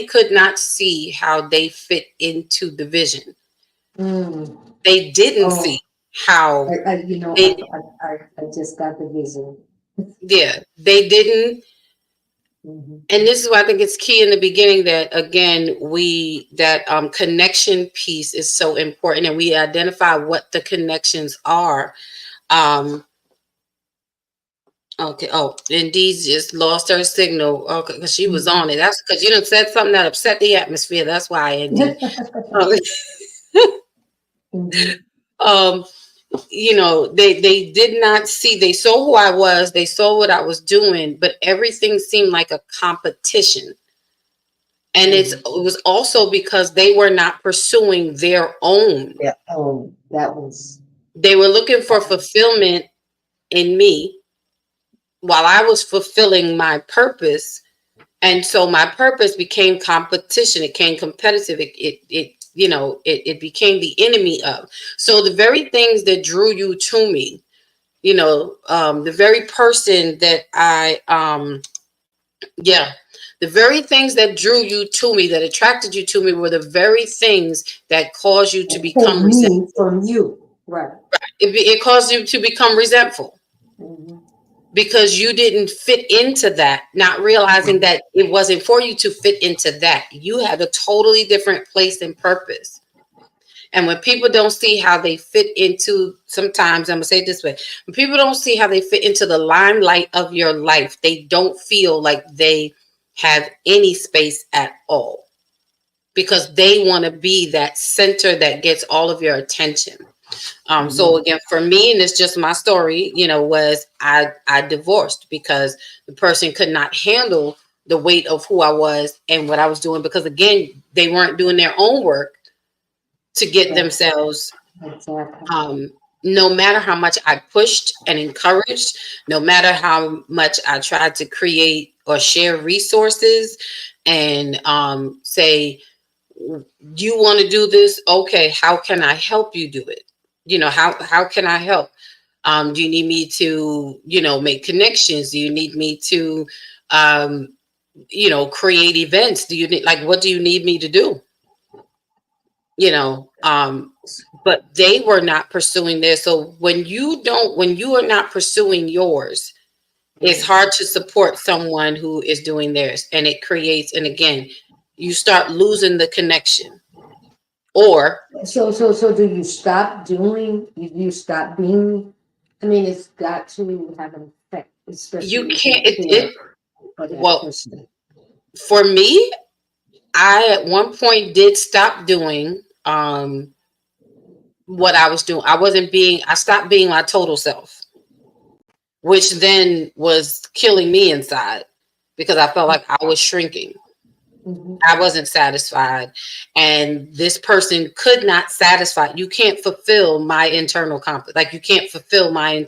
could not see how they fit into the vision. Mm. They didn't Oh, see how they, I just got the vision. yeah, they didn't. Mhm. And this is why I think it's key in the beginning that, again, that connection piece is so important, and we identify what the connections are. Um, okay. Oh, Indeed just lost her signal. Okay, because she was on it. That's because you done said something that upset the atmosphere. That's why, Indeed. Mhm. um, they did not see. They saw who I was. They saw what I was doing, but everything seemed like a competition. And it was also because they were not pursuing their own. Yeah. Oh, that was. They were looking for fulfillment in me while I was fulfilling my purpose. And so my purpose became competition. It became competitive. It became the enemy of. So the very things that drew you to me, the very person that the very things that drew you to me, that attracted you to me, were the very things that caused you to become resentful. From you, right? It caused you to become resentful Mhm. because you didn't fit into that, not realizing that it wasn't for you to fit into that. You had a totally different place and purpose. And when people don't see how they fit into, sometimes I'm gonna say it this way, when people don't see how they fit into the limelight of your life, they don't feel like they have any space at all, because they want to be that center that gets all of your attention. So again, for me, and it's just my story, was I divorced because the person could not handle the weight of who I was and what I was doing, because again, they weren't doing their own work to get themselves, Exactly. no matter how much I pushed and encouraged, no matter how much I tried to create or share resources and say, you want to do this? Okay, how can I help you do it? How can I help? Do you need me to, make connections? Do you need me to, create events? Do you need, like, what do you need me to do? you know but they were not pursuing theirs. So when you are not pursuing yours, it's hard to support someone who is doing theirs, and it creates, and again, you start losing the connection. Or So do you stop doing, you stop being, it's got to have an effect, you especially if you can't it, care it for that well, person. for me, I at one point did stop doing what I was doing. I stopped being my total self, which then was killing me inside, because I felt like I was shrinking. Mhm. I wasn't satisfied, and this person could not satisfy. You can't fulfill my internal compass. Like, you can't fulfill my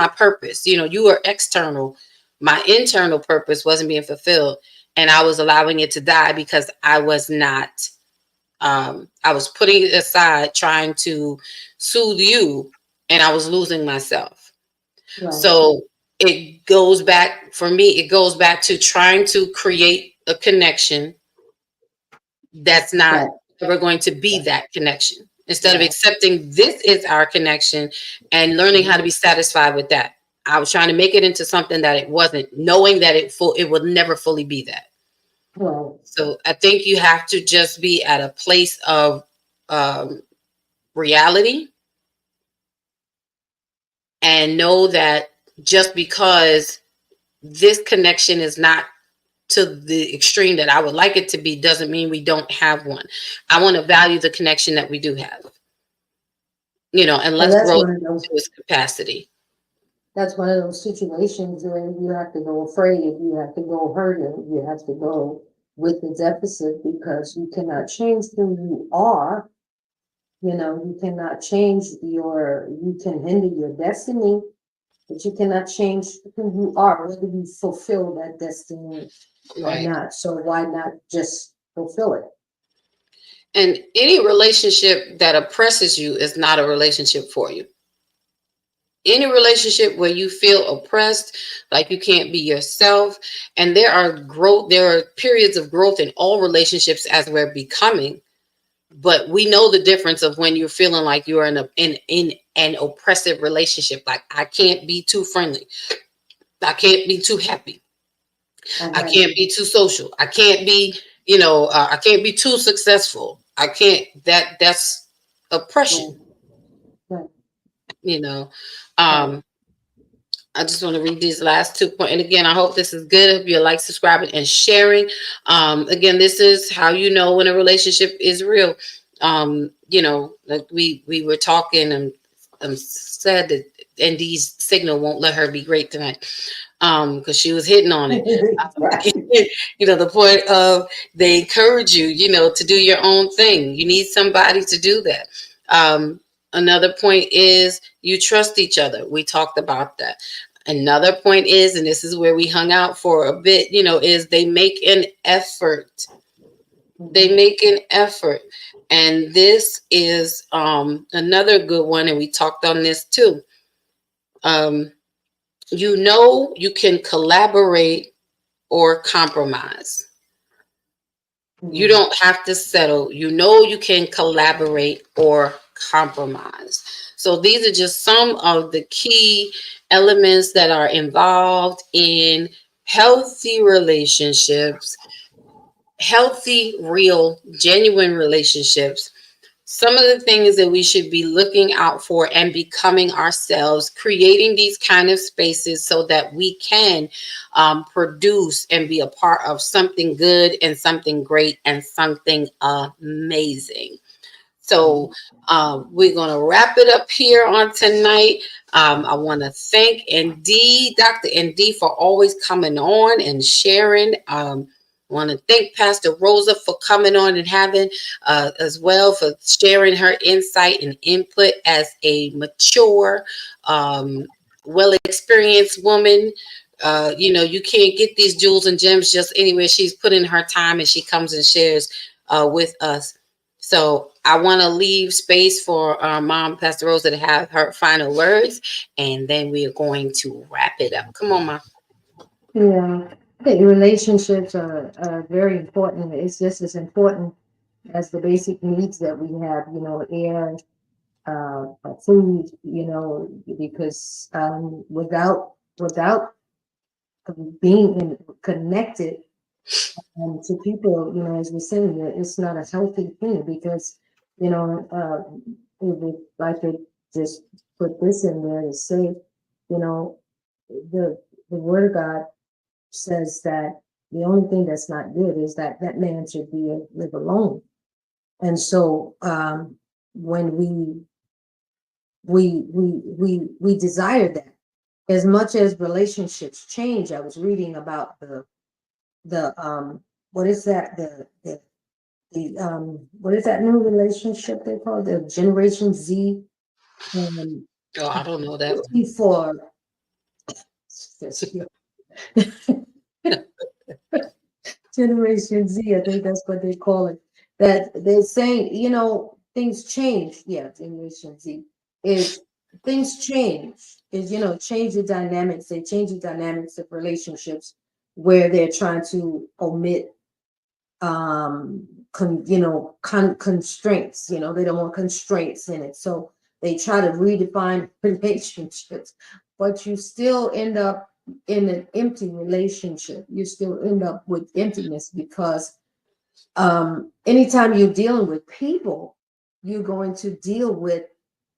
purpose. You are external. My internal purpose wasn't being fulfilled, and I was allowing it to die because I was not. I was putting it aside, trying to soothe you, and I was losing myself. Right. So it goes back, for me, it goes back to trying to create a connection that's not Right. ever going to be Right. that connection. Instead of Right. accepting this is our connection and learning how to be satisfied with that, I was trying to make it into something that it wasn't, knowing that it would never fully be that. Well, So I think you have to just be at a place of reality and know that just because this connection is not to the extreme that I would like it to be doesn't mean we don't have one. I want to value the connection that we do have, and well, let's grow to its capacity. that's one of those situations where you have to go afraid, you have to go hurting, you have to go with the deficit because you cannot change who you are. You cannot change you can hinder your destiny, but you cannot change who you are, whether you fulfill that destiny or Right. not. So why not just fulfill it? And any relationship that oppresses you is not a relationship for you. Any relationship where you feel oppressed, like you can't be yourself, and there are periods of growth in all relationships as we're becoming, but we know the difference of when you're feeling like you're in an oppressive relationship. Like, I can't be too friendly, I can't be too happy, I can't be too social, I can't be I can't be too successful, I can't. That's oppression. Right. I just want to read these last 2 points. And again, I hope this is good. If you like, subscribing, and sharing. Again, this is how you know when a relationship is real. Like we were talking and said that ND's signal won't let her be great tonight. Because she was hitting on it. Right. The point of they encourage you, to do your own thing. You need somebody to do that. Another point is you trust each other. We talked about that. Another point is, and this is where we hung out for a bit, is they make an effort. They make an effort. And this is another good one. And we talked on this too. You can collaborate or compromise. You don't have to settle. You can collaborate or compromise. So these are just some of the key elements that are involved in healthy relationships, healthy, real, genuine relationships. Some of the things that we should be looking out for and becoming ourselves, creating these kind of spaces so that we can produce and be a part of something good and something great and something amazing. So we're going to wrap it up here on tonight. I want to thank Dr. ND, for always coming on and sharing. I want to thank Pastor Rosa for coming on and having as well, for sharing her insight and input as a mature, well-experienced woman. You can't get these jewels and gems just anywhere. She's put in her time and she comes and shares with us. So I want to leave space for our mom, Pastor Rosa, to have her final words, and then we are going to wrap it up. Come on, Mom. Yeah, I think relationships are very important. It's just as important as the basic needs that we have, air, food, because without being connected to people, as we're saying, it's not a healthy thing because, if I could just put this in there to say, the word of God says that the only thing that's not good is that man should live alone. And so when we desire that, as much as relationships change. I was reading about the what is that the what is that new relationship they call the Generation Z? I don't know that. For Generation Z, I think that's what they call it. That they're saying, things change. Yeah, Generation Z is things change. Is change the dynamics. They change the dynamics of relationships where they're trying to omit constraints. They don't want constraints in it. So they try to redefine relationships, but you still end up in an empty relationship. You still end up with emptiness because anytime you're dealing with people, you're going to deal with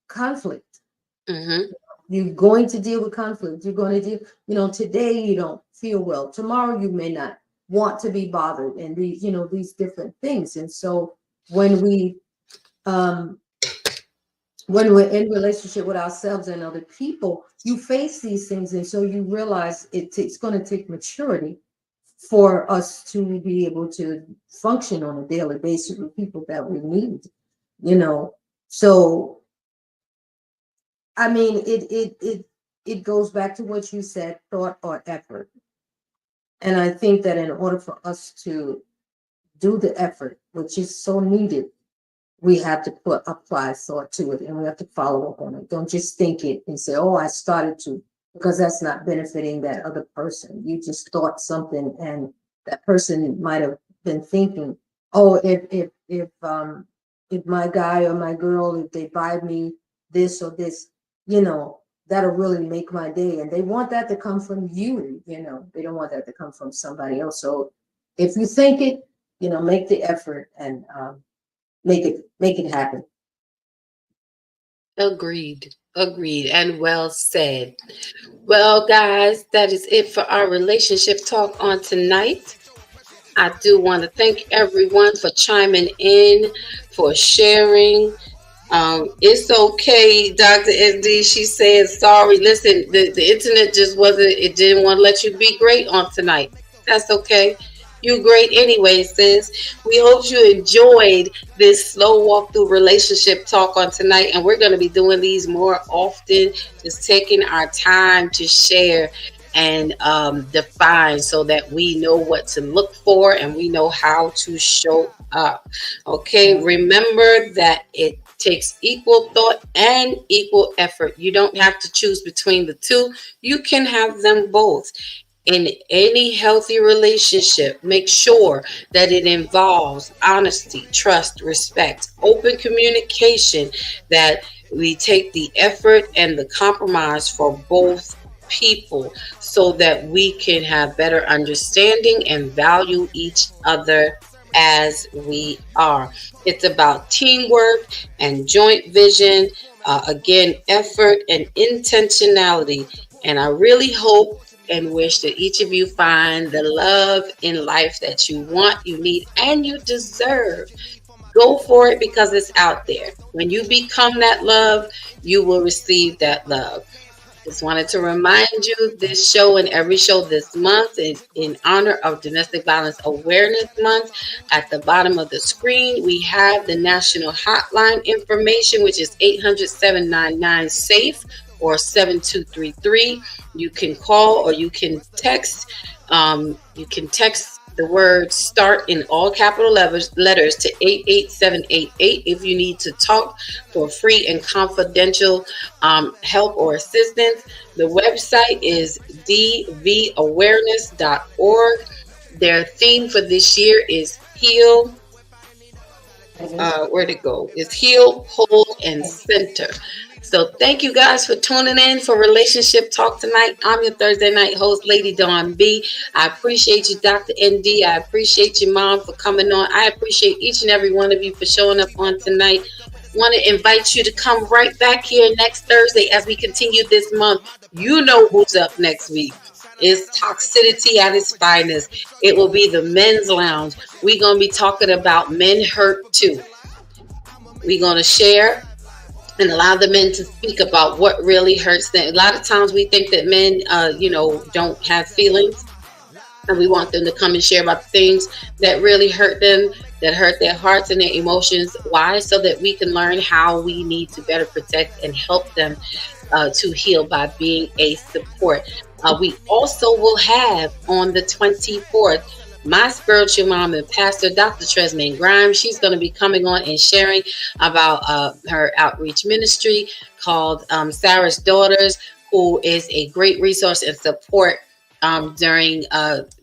conflict. Mm-hmm. You're going to deal with conflict. You're going to deal, today you don't feel well. Tomorrow you may not want to be bothered, and these different things. And so when we're in relationship with ourselves and other people, you face these things. And so you realize it's going to take maturity for us to be able to function on a daily basis with people that we need, So, I mean, it goes back to what you said, thought or effort. And I think that in order for us to do the effort, which is so needed, we have to apply thought to it, and we have to follow up on it. Don't just think it and say, oh, I started to, because that's not benefiting that other person. You just thought something, and that person might have been thinking, oh, if my guy or my girl, if they buy me this or this, that'll really make my day. And they want that to come from you, they don't want that to come from somebody else. So if you think it, make the effort and make it happen. Agreed, and well said. Well, guys, that is it for our relationship talk on tonight. I do want to thank everyone for chiming in, for sharing. It's okay, Dr. SD. She said, sorry, listen, the internet just it didn't want to let you be great on tonight. That's okay. You're great anyway, sis. We hope you enjoyed this slow walk through relationship talk on tonight. And we're going to be doing these more often, just taking our time to share and define so that we know what to look for and we know how to show up. Okay, remember that it takes equal thought and equal effort. You don't have to choose between the two. You can have them both. In any healthy relationship, make sure that it involves honesty, trust, respect, open communication, that we take the effort and the compromise for both people so that we can have better understanding and value each other as we are. It's about teamwork and joint vision, again, effort and intentionality. And I really hope and wish that each of you find the love in life that you want, you need, and you deserve. Go for it because it's out there. When you become that love, you will receive that love. Just wanted to remind you, this show and every show this month is in honor of Domestic Violence Awareness Month. At the bottom of the screen, we have the national hotline information, which is 800-799-SAFE or 7233. You can call or you can text. You can text the word START in all capital letters to 88788 if you need to talk for free and confidential help or assistance. The website is dvawareness.org. Their theme for this year is heal. Where'd it go? It's heal, hold, and center. So thank you guys for tuning in for Relationship Talk tonight. I'm your Thursday night host, Lady Dawn B. I appreciate you, Dr. ND. I appreciate your mom for coming on. I appreciate each and every one of you for showing up on tonight. Want to invite you to come right back here next Thursday as we continue this month. You know who's up next week. It's Toxicity at its finest. It will be the Men's Lounge. We're going to be talking about men hurt too. We're going to share and allow the men to speak about what really hurts them. A lot of times we think that men, don't have feelings, and we want them to come and share about the things that really hurt them, that hurt their hearts and their emotions. Why? So that we can learn how we need to better protect and help them to heal by being a support. We also will have on the 24th, my spiritual mom and pastor, Dr. Tresmaine Grimes. She's going to be coming on and sharing about her outreach ministry called Sarah's Daughters, who is a great resource and support during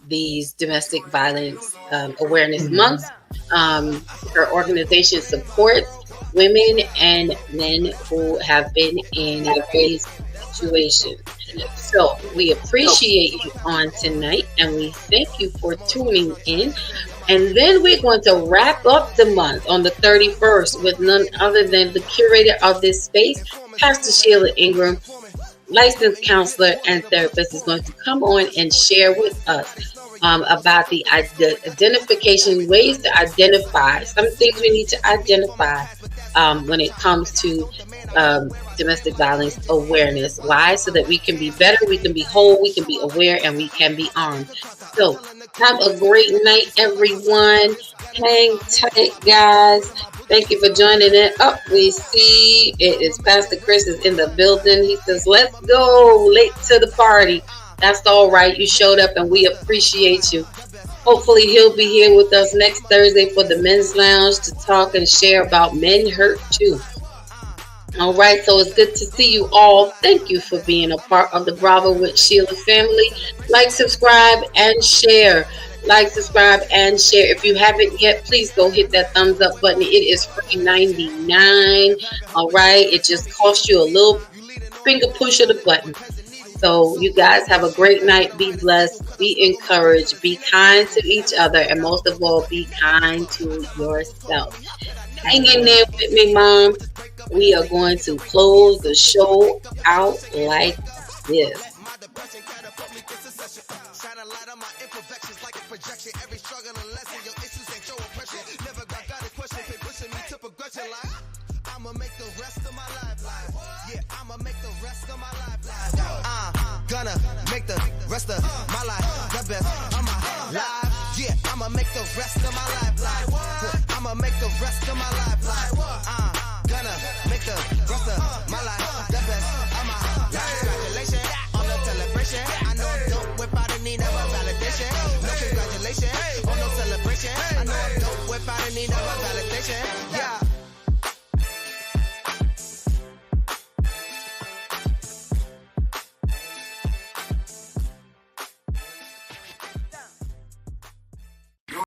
these domestic violence awareness months. Her organization supports women and men who have been in a raised situation. So we appreciate you on tonight, and we thank you for tuning in. And then we're going to wrap up the month on the 31st with none other than the curator of this space, Pastor Sheila Ingram, licensed counselor and therapist, is going to come on and share with us about the identification, ways to identify some things we need to identify when it comes to domestic violence awareness. Why? So that we can be better, we can be whole, we can be aware, and we can be armed. So have a great night, everyone. Hang tight, guys. Thank you for joining in. We see it is Pastor Chris is in the building. He says, let's go, late to the party. That's all right. You showed up and we appreciate you. Hopefully he'll be here with us next Thursday for the Men's Lounge to talk and share about men hurt too. All right, so it's good to see you all. Thank you for being a part of the Bravo with Sheila family. Like, subscribe, and share. Like, subscribe, and share. If you haven't yet, please go hit that thumbs up button. It is free 99. All right, it just costs you a little finger push of the button. So you guys have a great night. Be blessed, be encouraged, be kind to each other, and most of all, be kind to yourself. Hang in there with me, Mom. We are going to close the show out like this. I'ma make the rest of my life live. Yeah, I'ma make the rest of my life live. Gonna make the rest of my life the best of my life. Yeah, I'ma make the rest of my life live. I'ma make the rest of my life live. Gonna make the rest of my life the best of my life. Congratulations on the celebration. I know I don't whip out a need of a validation. No congratulations on no celebration. I know I don't whip out a need of a validation. Yeah.